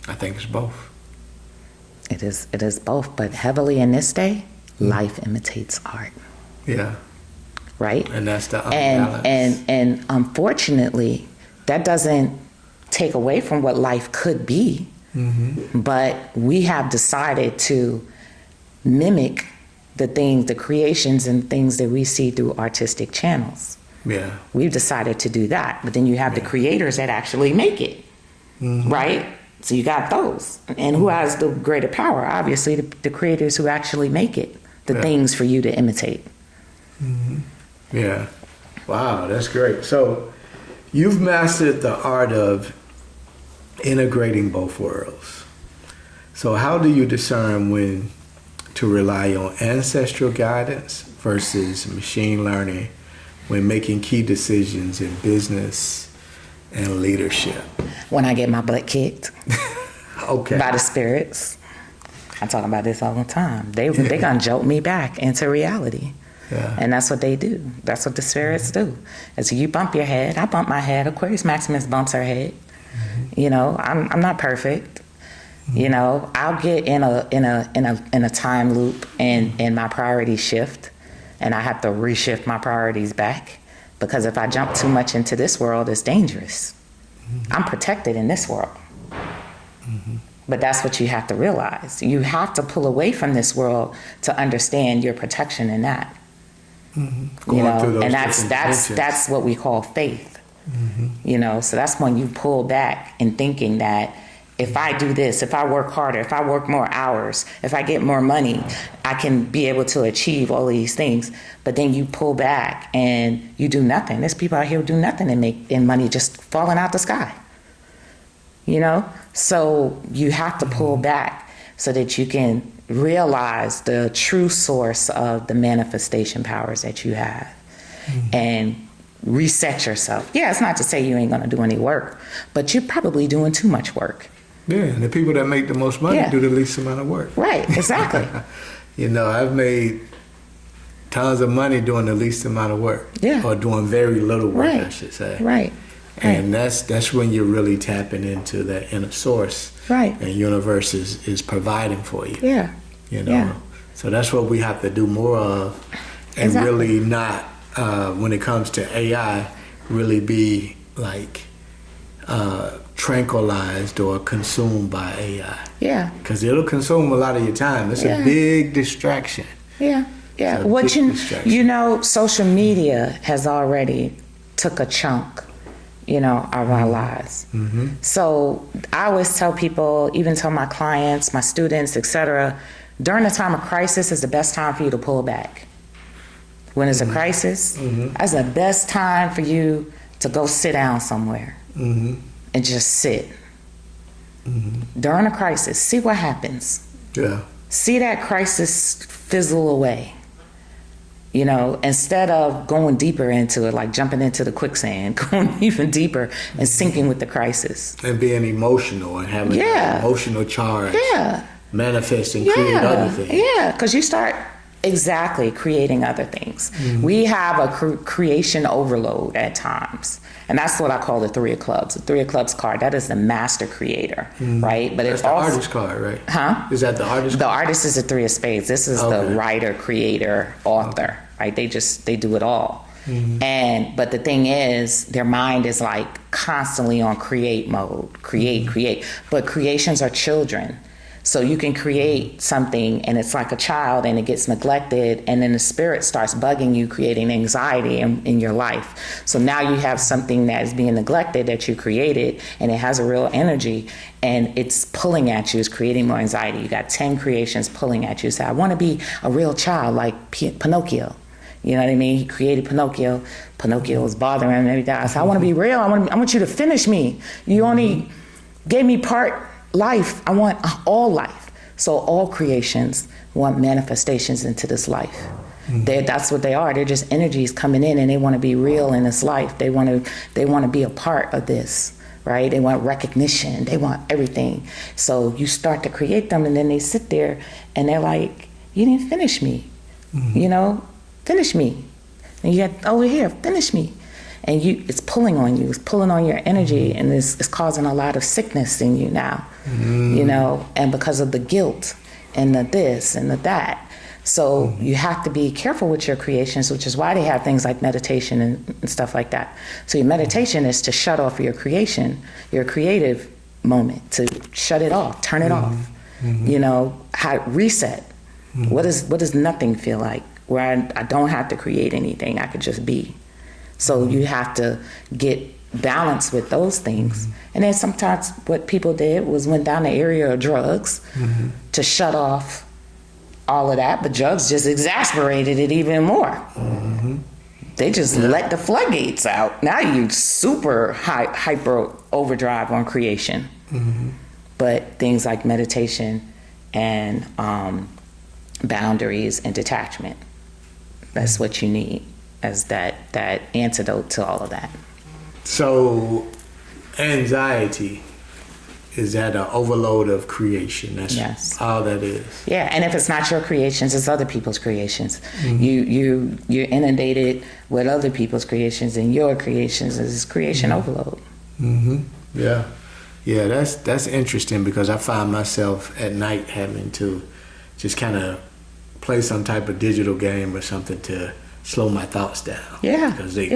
I think it's both. It is both, but heavily in this day, life imitates art. Yeah. Right? And that's the unbalance. And unfortunately, that doesn't take away from what life could be. Mm-hmm. But we have decided to mimic the things, the creations and things that we see through artistic channels. Yeah. We've decided to do that. But then you have the creators that actually make it, right? So you got those. And who has the greater power? Obviously, the creators who actually make it, the things for you to imitate. Mm-hmm. Yeah. Wow, that's great. So you've mastered the art of integrating both worlds. So how do you discern when to rely on ancestral guidance versus machine learning when making key decisions in business and leadership? When I get my butt kicked by the spirits. I talk about this all the time. They gonna jolt me back into reality. Yeah. And that's what they do. That's what the spirits do. As you bump your head, I bump my head. Aquarius Maximus bumps her head. You know, I'm not perfect. You know, I'll get in a time loop and my priorities shift, and I have to reshift my priorities back, because if I jump too much into this world, it's dangerous. I'm protected in this world. But that's what you have to realize. You have to pull away from this world to understand your protection in that. You know, and that's what we call faith. You know, so that's when you pull back in thinking that if I do this, if I work harder, if I work more hours, if I get more money, I can be able to achieve all these things. But then you pull back and you do nothing. There's people out here who do nothing and make money just falling out the sky. You know, so you have to pull back so that you can realize the true source of the manifestation powers that you have and reset yourself. Yeah, it's not to say you ain't gonna do any work, but you're probably doing too much work. Yeah, and the people that make the most money do the least amount of work. Right, exactly. You know, I've made tons of money doing the least amount of work. Yeah. Or doing very little work, I should say. Right. And that's when you're really tapping into that inner source. Right. And universe is providing for you. Yeah. You know. So that's what we have to do more of, and really not when it comes to AI, really be like tranquilized or consumed by AI. Yeah. Because it'll consume a lot of your time. It's a big distraction. Yeah. Yeah. What you know, social media has already took a chunk, you know, of our lives. So I always tell people, even tell my clients, my students, etc., during the time of crisis is the best time for you to pull back. When it's a crisis, that's the best time for you to go sit down somewhere and just sit. During a crisis, see what happens. Yeah. See that crisis fizzle away. You know, instead of going deeper into it, like jumping into the quicksand, going even deeper and sinking with the crisis. And being emotional and having an emotional charge. Yeah. Manifest and create other things. Yeah, because you start creating other things. We have a creation overload at times. And that's what I call the Three of Clubs. The Three of Clubs card, that is the master creator, right? But it's the artist card, right? Huh? Is that the artist card? The artist is the Three of Spades. This is the writer, creator, author, right? They do it all. But the thing is, their mind is like constantly on create mode, create. But creations are children. So you can create something and it's like a child and it gets neglected, and then the spirit starts bugging you, creating anxiety in your life. So now you have something that is being neglected that you created, and it has a real energy, and it's pulling at you, it's creating more anxiety. You got 10 creations pulling at you. Say, I want to be a real child like Pinocchio. You know what I mean? He created Pinocchio. Pinocchio was bothering him and everything. I said, I want to be real. I want you to finish me. You only gave me part life. I want all life. So all creations want manifestations into this life. That's what they are. They're just energies coming in, and they want to be real in this life. They want to be a part of this, right? They want recognition. They want everything. So you start to create them, and then they sit there and they're like, you didn't finish me. You know, finish me. And you get over here, finish me. And it's pulling on you, it's pulling on your energy, and it's causing a lot of sickness in you now, you know, and because of the guilt and the this and the that. So you have to be careful with your creations, which is why they have things like meditation and stuff like that. So your meditation is to shut off your creation, your creative moment, to shut it off, turn it off, you know, reset. What does nothing feel like? Where I don't have to create anything, I could just be. So you have to get balanced with those things. And then sometimes what people did was went down the area of drugs to shut off all of that, but drugs just exasperated it even more. They just let the floodgates out. Now you super hyper overdrive on creation. But things like meditation and boundaries and detachment, that's what you need as that antidote to all of that. So anxiety, is that an overload of creation? That's all that is. Yeah, and if it's not your creations, it's other people's creations. You're inundated with other people's creations, and your creations is creation overload. Yeah, that's interesting, because I find myself at night having to just kind of play some type of digital game or something to slow my thoughts down. Yeah. Because they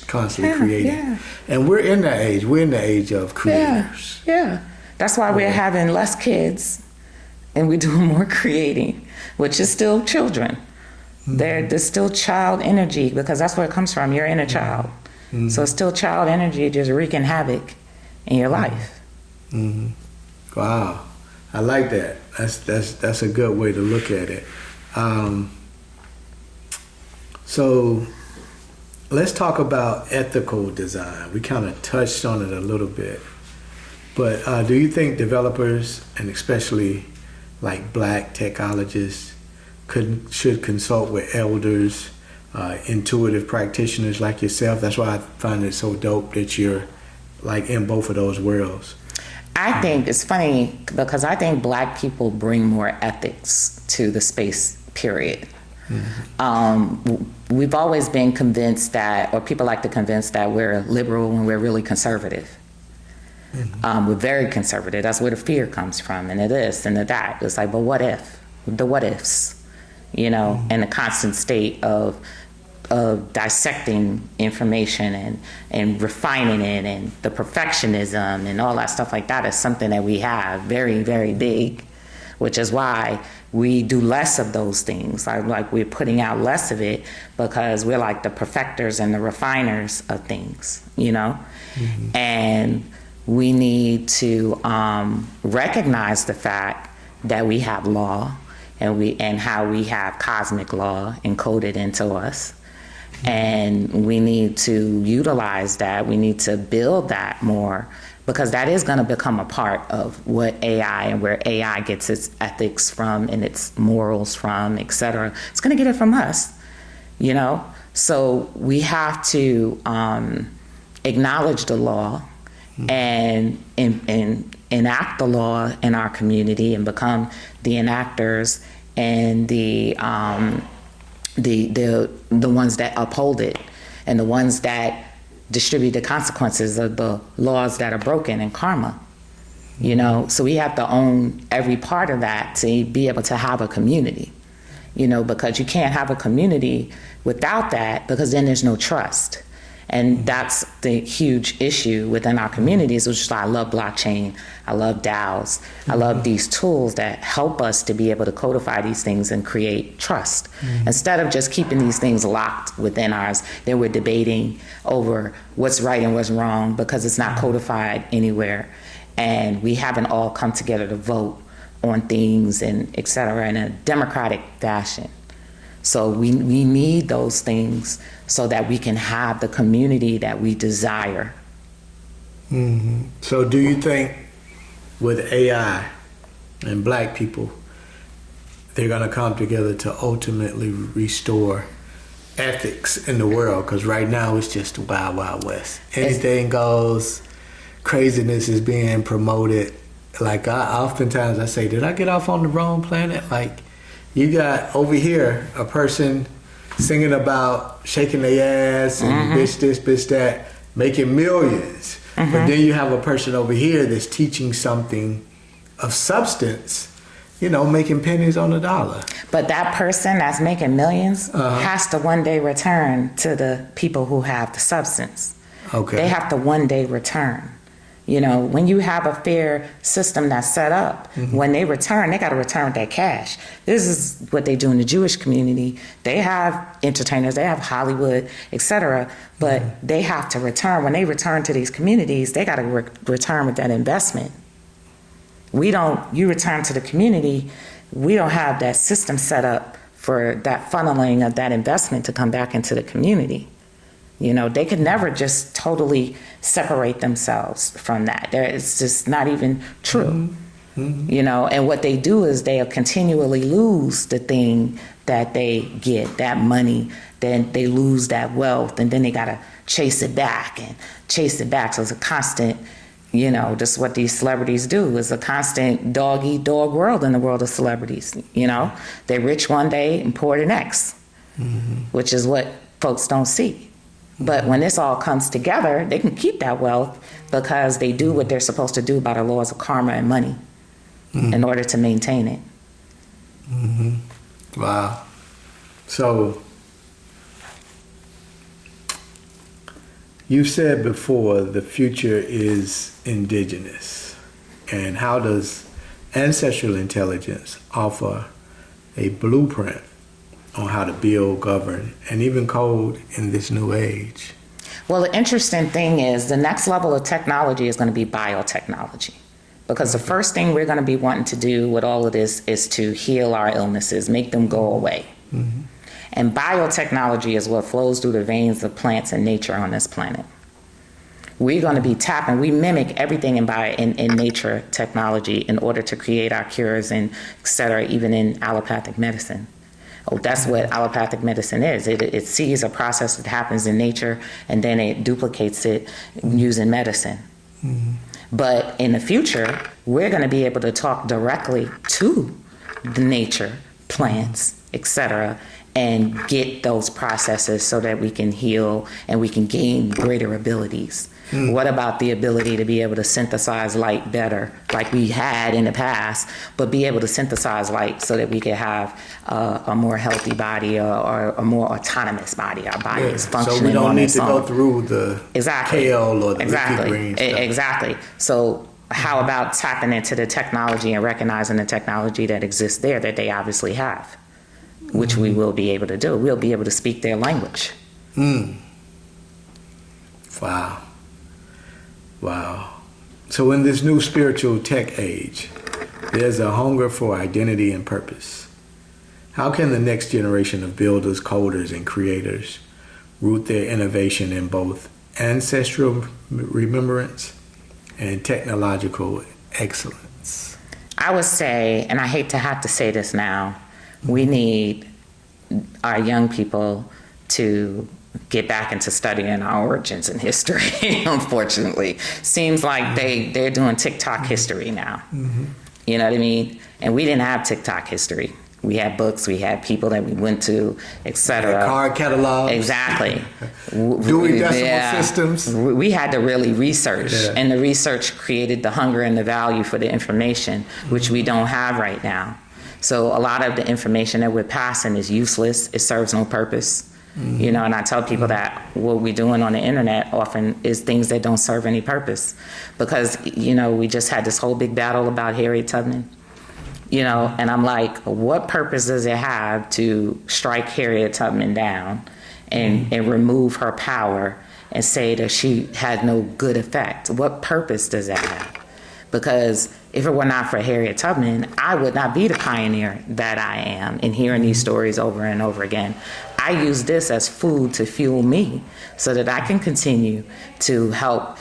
constantly creating. And we're in that age. We're in the age of creators. Yeah. That's why we're having less kids and we're doing more creating, which is still children. There's still child energy, because that's where it comes from, your inner child. So it's still child energy just wreaking havoc in your life. Wow. I like that. That's a good way to look at it. So let's talk about ethical design. We kind of touched on it a little bit, but do you think developers, and especially like Black technologists, should consult with elders, intuitive practitioners like yourself? That's why I find it so dope that you're like in both of those worlds. I think it's funny because I think Black people bring more ethics to the space, period. We've always been convinced that, or people like to convince that we're liberal when we're really conservative. We're very conservative. That's where the fear comes from, and this and that. It's like, but what if? The what ifs, you know, and the constant state of dissecting information and refining it, and the perfectionism and all that stuff like that is something that we have very, very big, which is why we do less of those things. Like we're putting out less of it because we're like the perfecters and the refiners of things, you know? And we need to recognize the fact that we have law, and how we have cosmic law encoded into us. And we need to utilize that. We need to build that more, because that is going to become a part of what AI, and where AI gets its ethics from and its morals from, et cetera. It's going to get it from us, you know? So we have to acknowledge the law and enact the law in our community, and become the enactors and the ones that uphold it, and the ones that distribute the consequences of the laws that are broken, and karma, you know? So we have to own every part of that to be able to have a community, you know, because you can't have a community without that, because then there's no trust. And that's the huge issue within our communities, which is why I love blockchain, I love DAOs, I love these tools that help us to be able to codify these things and create trust. Instead of just keeping these things locked within ours, then we're debating over what's right and what's wrong because it's not codified anywhere. And we haven't all come together to vote on things and et cetera in a democratic fashion. So we need those things so that we can have the community that we desire. So do you think with AI and black people, they're going to come together to ultimately restore ethics in the world? Because right now it's just wild, wild west. Anything goes. Craziness is being promoted. Like oftentimes I say, did I get off on the wrong planet? Like, you got over here a person singing about shaking their ass and bitch this, bitch that, making millions. But then you have a person over here that's teaching something of substance, you know, making pennies on the dollar. But that person that's making millions has to one day return to the people who have the substance. Okay. They have to one day return. You know, when you have a fair system that's set up, when they return, they got to return that cash. This is what they do in the Jewish community. They have entertainers, they have Hollywood, etc. But they have to return. When they return to these communities, they got to return with that investment. We don't, you return to the community, we don't have that system set up for that funneling of that investment to come back into the community. You know, they could never just totally separate themselves from that. It's just not even true. You know, and what they do is they'll continually lose the thing that they get, that money, then they lose that wealth, and then they gotta chase it back and chase it back. So it's a constant, you know, just what these celebrities do is a constant dog-eat-dog world in the world of celebrities. You know, they're rich one day and poor the next, which is what folks don't see. But when this all comes together, they can keep that wealth because they do what they're supposed to do by the laws of karma and money in order to maintain it. Wow. So you said before the future is indigenous. And how does ancestral intelligence offer a blueprint on how to build, govern, and even code in this new age? Well, the interesting thing is the next level of technology is going to be biotechnology. Because the first thing we're going to be wanting to do with all of this is to heal our illnesses, make them go away. And biotechnology is what flows through the veins of plants and nature on this planet. We're going to be tapping, we mimic everything in nature technology in order to create our cures and et cetera, even in allopathic medicine. Oh, that's what allopathic medicine is. It sees a process that happens in nature and then it duplicates it using medicine. But in the future, we're going to be able to talk directly to the nature, plants, etc., and get those processes so that we can heal and we can gain greater abilities. What about the ability to be able to synthesize light better, like we had in the past, but be able to synthesize light so that we can have a more healthy body or a more autonomous body? Our body is functioning. So we don't on need its to own. go through the kale or the leafy green stuff. Exactly. So how about tapping into the technology and recognizing the technology that exists there that they obviously have, which we will be able to do. We'll be able to speak their language. Wow. Wow. So in this new spiritual tech age, there's a hunger for identity and purpose. How can the next generation of builders, coders, and creators root their innovation in both ancestral remembrance and technological excellence? I would say, and I hate to have to say this now, we need our young people to get back into studying our origins and history, unfortunately. Seems like they're doing TikTok history now. You know what I mean? And we didn't have TikTok history. We had books, we had people that we went to, etc. Card catalogs. Exactly. Dewey Decimal Systems. We had to really research, and the research created the hunger and the value for the information, which we don't have right now. So a lot of the information that we're passing is useless. It serves no purpose. You know, and I tell people that what we're doing on the internet often is things that don't serve any purpose. Because, you know, we just had this whole big battle about Harriet Tubman, you know, and I'm like, what purpose does it have to strike Harriet Tubman down and remove her power and say that she had no good effect? What purpose does that have? Because if it were not for Harriet Tubman, I would not be the pioneer that I am in hearing these stories over and over again. I use this as food to fuel me so that I can continue to help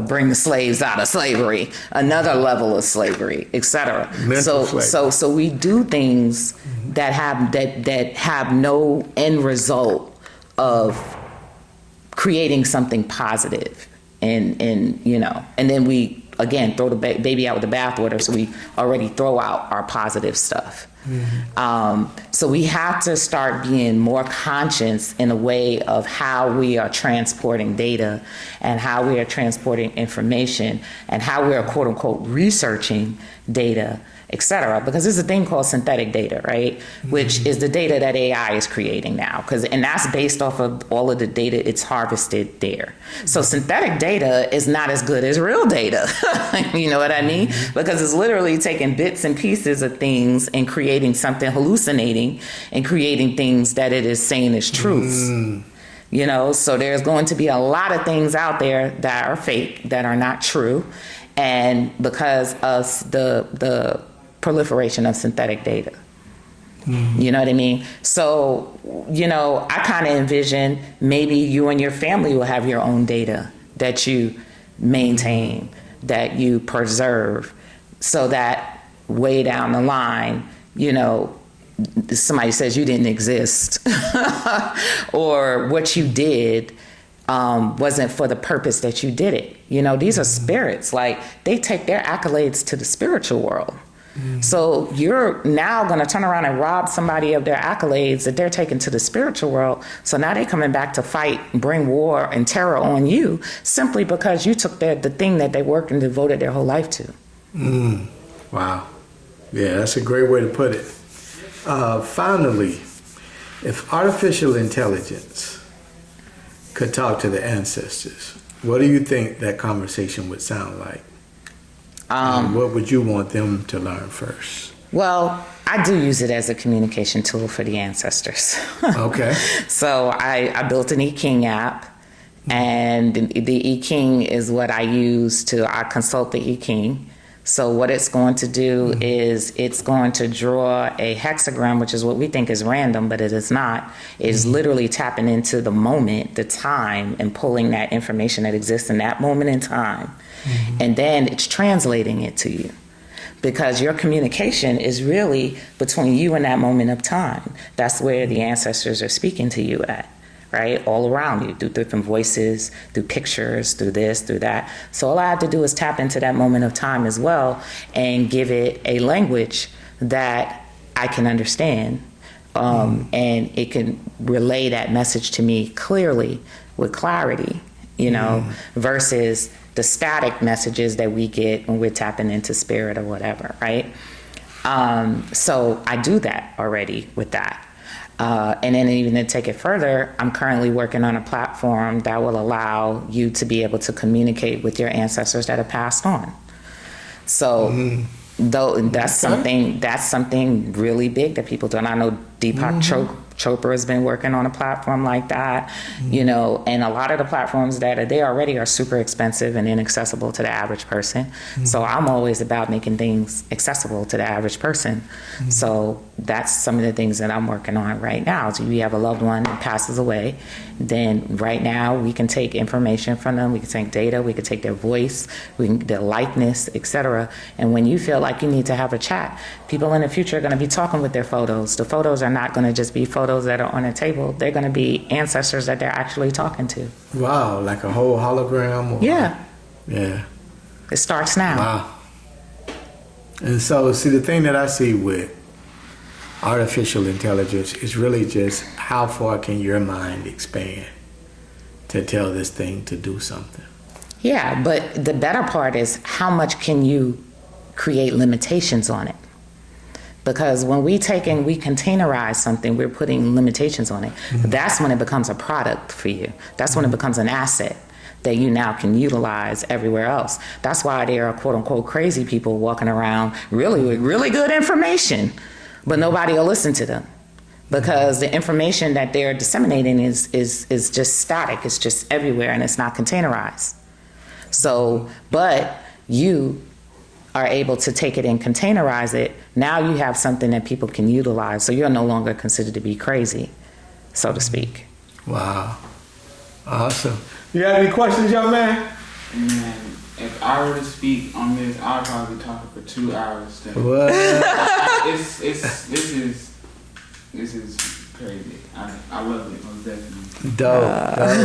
bring the slaves out of slavery, another level of slavery, etc. So we do things that have no end result of creating something positive. And you know, and then we again throw the baby out with the bathwater, so we already throw out our positive stuff. So we have to start being more conscious in a way of how we are transporting data and how we are transporting information and how we are quote unquote researching data, etc. Because there's a thing called synthetic data, right? Which is the data that AI is creating now. And that's based off of all of the data it's harvested there. So synthetic data is not as good as real data. You know what I mean? Because it's literally taking bits and pieces of things and creating something, hallucinating and creating things that it is saying is truths. You know, so there's going to be a lot of things out there that are fake, that are not true. And because of the proliferation of synthetic data. You know what I mean? So, you know, I kind of envision maybe you and your family will have your own data that you maintain, that you preserve, so that way down the line, you know, somebody says you didn't exist or what you did wasn't for the purpose that you did it. You know, these are spirits. Like, they take their accolades to the spiritual world. So you're now going to turn around and rob somebody of their accolades that they're taking to the spiritual world. So now they're coming back to fight, bring war and terror on you simply because you took the thing that they worked and devoted their whole life to. Wow. Yeah, that's a great way to put it. Finally, if artificial intelligence could talk to the ancestors, what do you think that conversation would sound like? What would you want them to learn first? Well, I do use it as a communication tool for the ancestors. Okay. So I built an E-King app, and the E-King is what I use I consult the E-King. So what it's going to do is it's going to draw a hexagram, which is what we think is random, but it is not. It's literally tapping into the moment, the time, and pulling that information that exists in that moment in time. And then it's translating it to you, because your communication is really between you and that moment of time. That's where the ancestors are speaking to you at, right? All around you, through different voices, through pictures, through this, through that. So all I have to do is tap into that moment of time as well and give it a language that I can understand. And it can relay that message to me clearly, with clarity, you know, versus the static messages that we get when we're tapping into spirit or whatever, right? So I do that already with that. And then even to take it further, I'm currently working on a platform that will allow you to be able to communicate with your ancestors that have passed on. So though that's something really big that people do. And I know Deepak Chopra has been working on a platform like that, you know, and a lot of the platforms that are there already are super expensive and inaccessible to the average person. So I'm always about making things accessible to the average person. So that's some of the things that I'm working on right now. So you have a loved one that passes away, then right now we can take information from them, we can take data, we can take their voice, their likeness, etc. And when you feel like you need to have a chat, people in the future are going to be talking with their photos. The photos are not going to just be photos that are on a table. They're going to be ancestors that they're actually talking to. Wow, like a whole hologram? Yeah. Yeah. It starts now. Wow. And so, see, the thing that I see with artificial intelligence is really just how far can your mind expand to tell this thing to do something? Yeah, but the better part is how much can you create limitations on it? Because when we take and we containerize something, we're putting limitations on it. That's when it becomes a product for you. That's when it becomes an asset that you now can utilize everywhere else. That's why there are quote unquote crazy people walking around really with really good information, but nobody will listen to them. Because the information that they're disseminating is just static, it's just everywhere, and it's not containerized. So, but you are able to take it and containerize it. Now you have something that people can utilize, so you're no longer considered to be crazy, so to speak. Wow. Awesome. You got any questions, young man? Man, if I were to speak on this, I'd probably be talking for 2 hours. What? This is crazy. I love it, most definitely. Dope.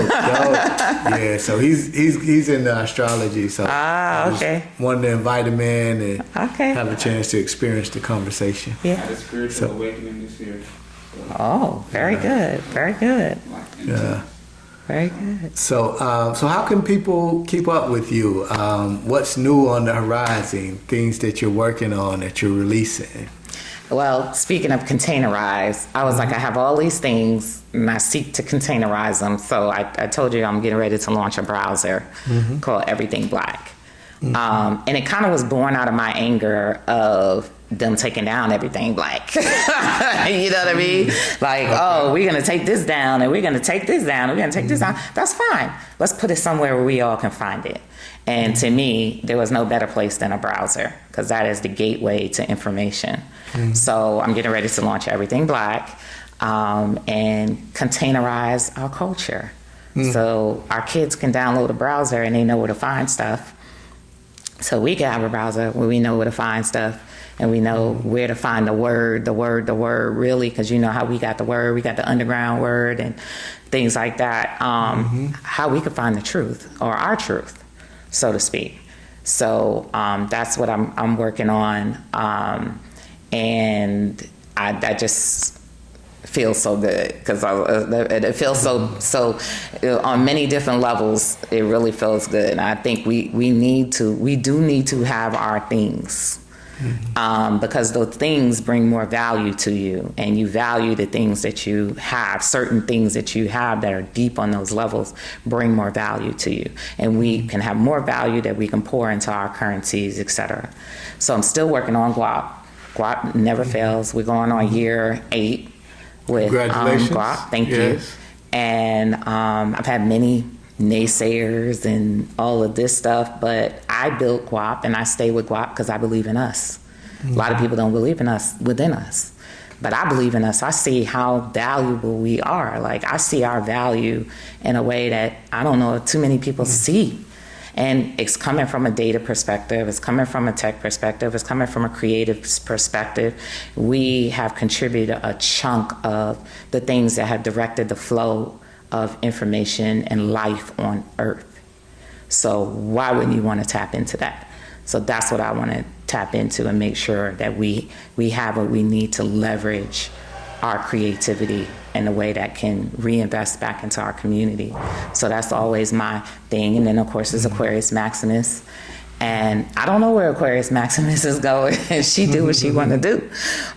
Yeah, so he's into astrology, so I okay. wanted to invite him in and Okay. have a chance to experience the conversation. I had a spiritual awakening this year. So, Oh, very good. Very good. Yeah. Very good. So how can people keep up with you? What's new on the horizon? Things that you're working on, that you're releasing? Well, speaking of containerize, I was like, I have all these things and I seek to containerize them. So I told you I'm getting ready to launch a browser called Everything Black. And it kind of was born out of my anger of them taking down Everything Black. You know what I mean? Like, oh, we're going to take this down and we're going to take this down. We're going to take this down. That's fine. Let's put it somewhere where we all can find it. And to me, there was no better place than a browser, because that is the gateway to information. So I'm getting ready to launch Everything Black and containerize our culture. So our kids can download a browser and they know where to find stuff. So we can have a browser where we know where to find stuff, and we know where to find the word really, because you know how we got the word, we got the underground word and things like that. How we can find the truth, or our truth, so to speak. So that's what I'm working on, and I just feel so good, because it feels so on many different levels. It really feels good, and I think we do need to have our things. Because those things bring more value to you, and you value the things that you have. Certain things that you have that are deep on those levels bring more value to you, and we can have more value that we can pour into our currencies, etc. So I'm still working on guap. Guap never fails. We're going on year 8 with guap. Thank you. And I've had many naysayers and all of this stuff, but I built guap and I stay with guap because I believe in us. A lot of people don't believe in us, within us, but I believe in us. I see how valuable we are. Like, I see our value in a way that I don't know too many people see. And it's coming from a data perspective, it's coming from a tech perspective, it's coming from a creative perspective. We have contributed a chunk of the things that have directed the flow of information and life on Earth. So why wouldn't you want to tap into that? So that's what I want to tap into, and make sure that we have what we need to leverage our creativity in a way that can reinvest back into our community. So that's always my thing. And then of course there's Aquarius Maximus. And I don't know where Aquarius Maximus is going. She do what she want to do.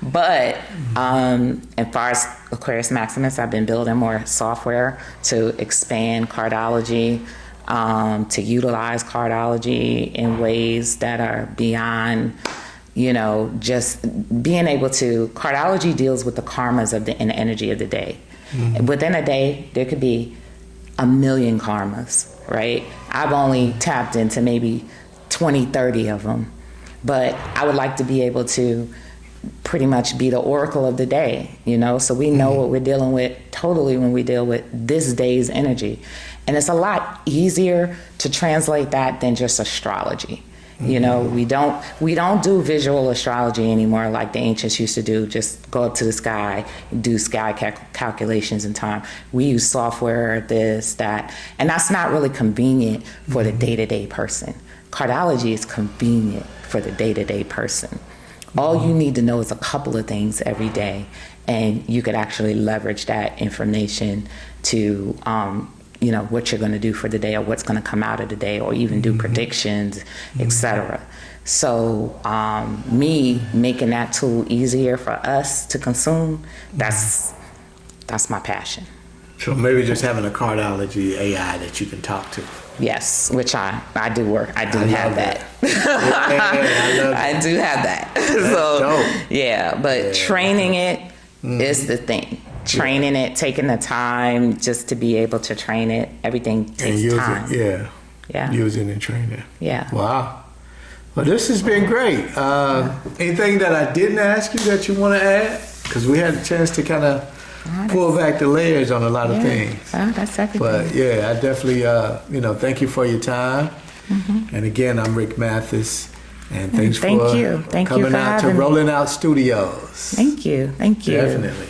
But as far as Aquarius Maximus, I've been building more software to expand cardology, to utilize cardology in ways that are beyond, just being able to. Cardology deals with the karmas of the energy of the day. Within a day, there could be 1 million karmas, right? I've only tapped into maybe 20, 30 of them. But I would like to be able to pretty much be the oracle of the day, so we know what we're dealing with totally when we deal with this day's energy. And it's a lot easier to translate that than just astrology. We don't do visual astrology anymore like the ancients used to do. Just go up to the sky, do sky calculations in time. We use software, this, that, and that's not really convenient for the day-to-day person. Cardology is convenient for the day-to-day person. All you need to know is a couple of things every day, and you could actually leverage that information to you know, what you're going to do for the day or what's going to come out of the day, or even do predictions, etc. So me making that tool easier for us to consume, that's my passion. So maybe just having a cardiology AI that you can talk to. Yes, which I do work. I do have that. I do have that. So dope. yeah, but training it is the thing. Training it, taking the time just to be able to train it. Everything takes time. Yeah. Using and training. Yeah. Wow. Well, this has been great. Anything that I didn't ask you that you want to add? Because we had a chance to kind of pull back the layers on a lot of things. That's everything. But yeah, I definitely, thank you for your time. And again, I'm Ric Mathis. And thanks for coming out to Rolling Out Studios. Thank you. Definitely.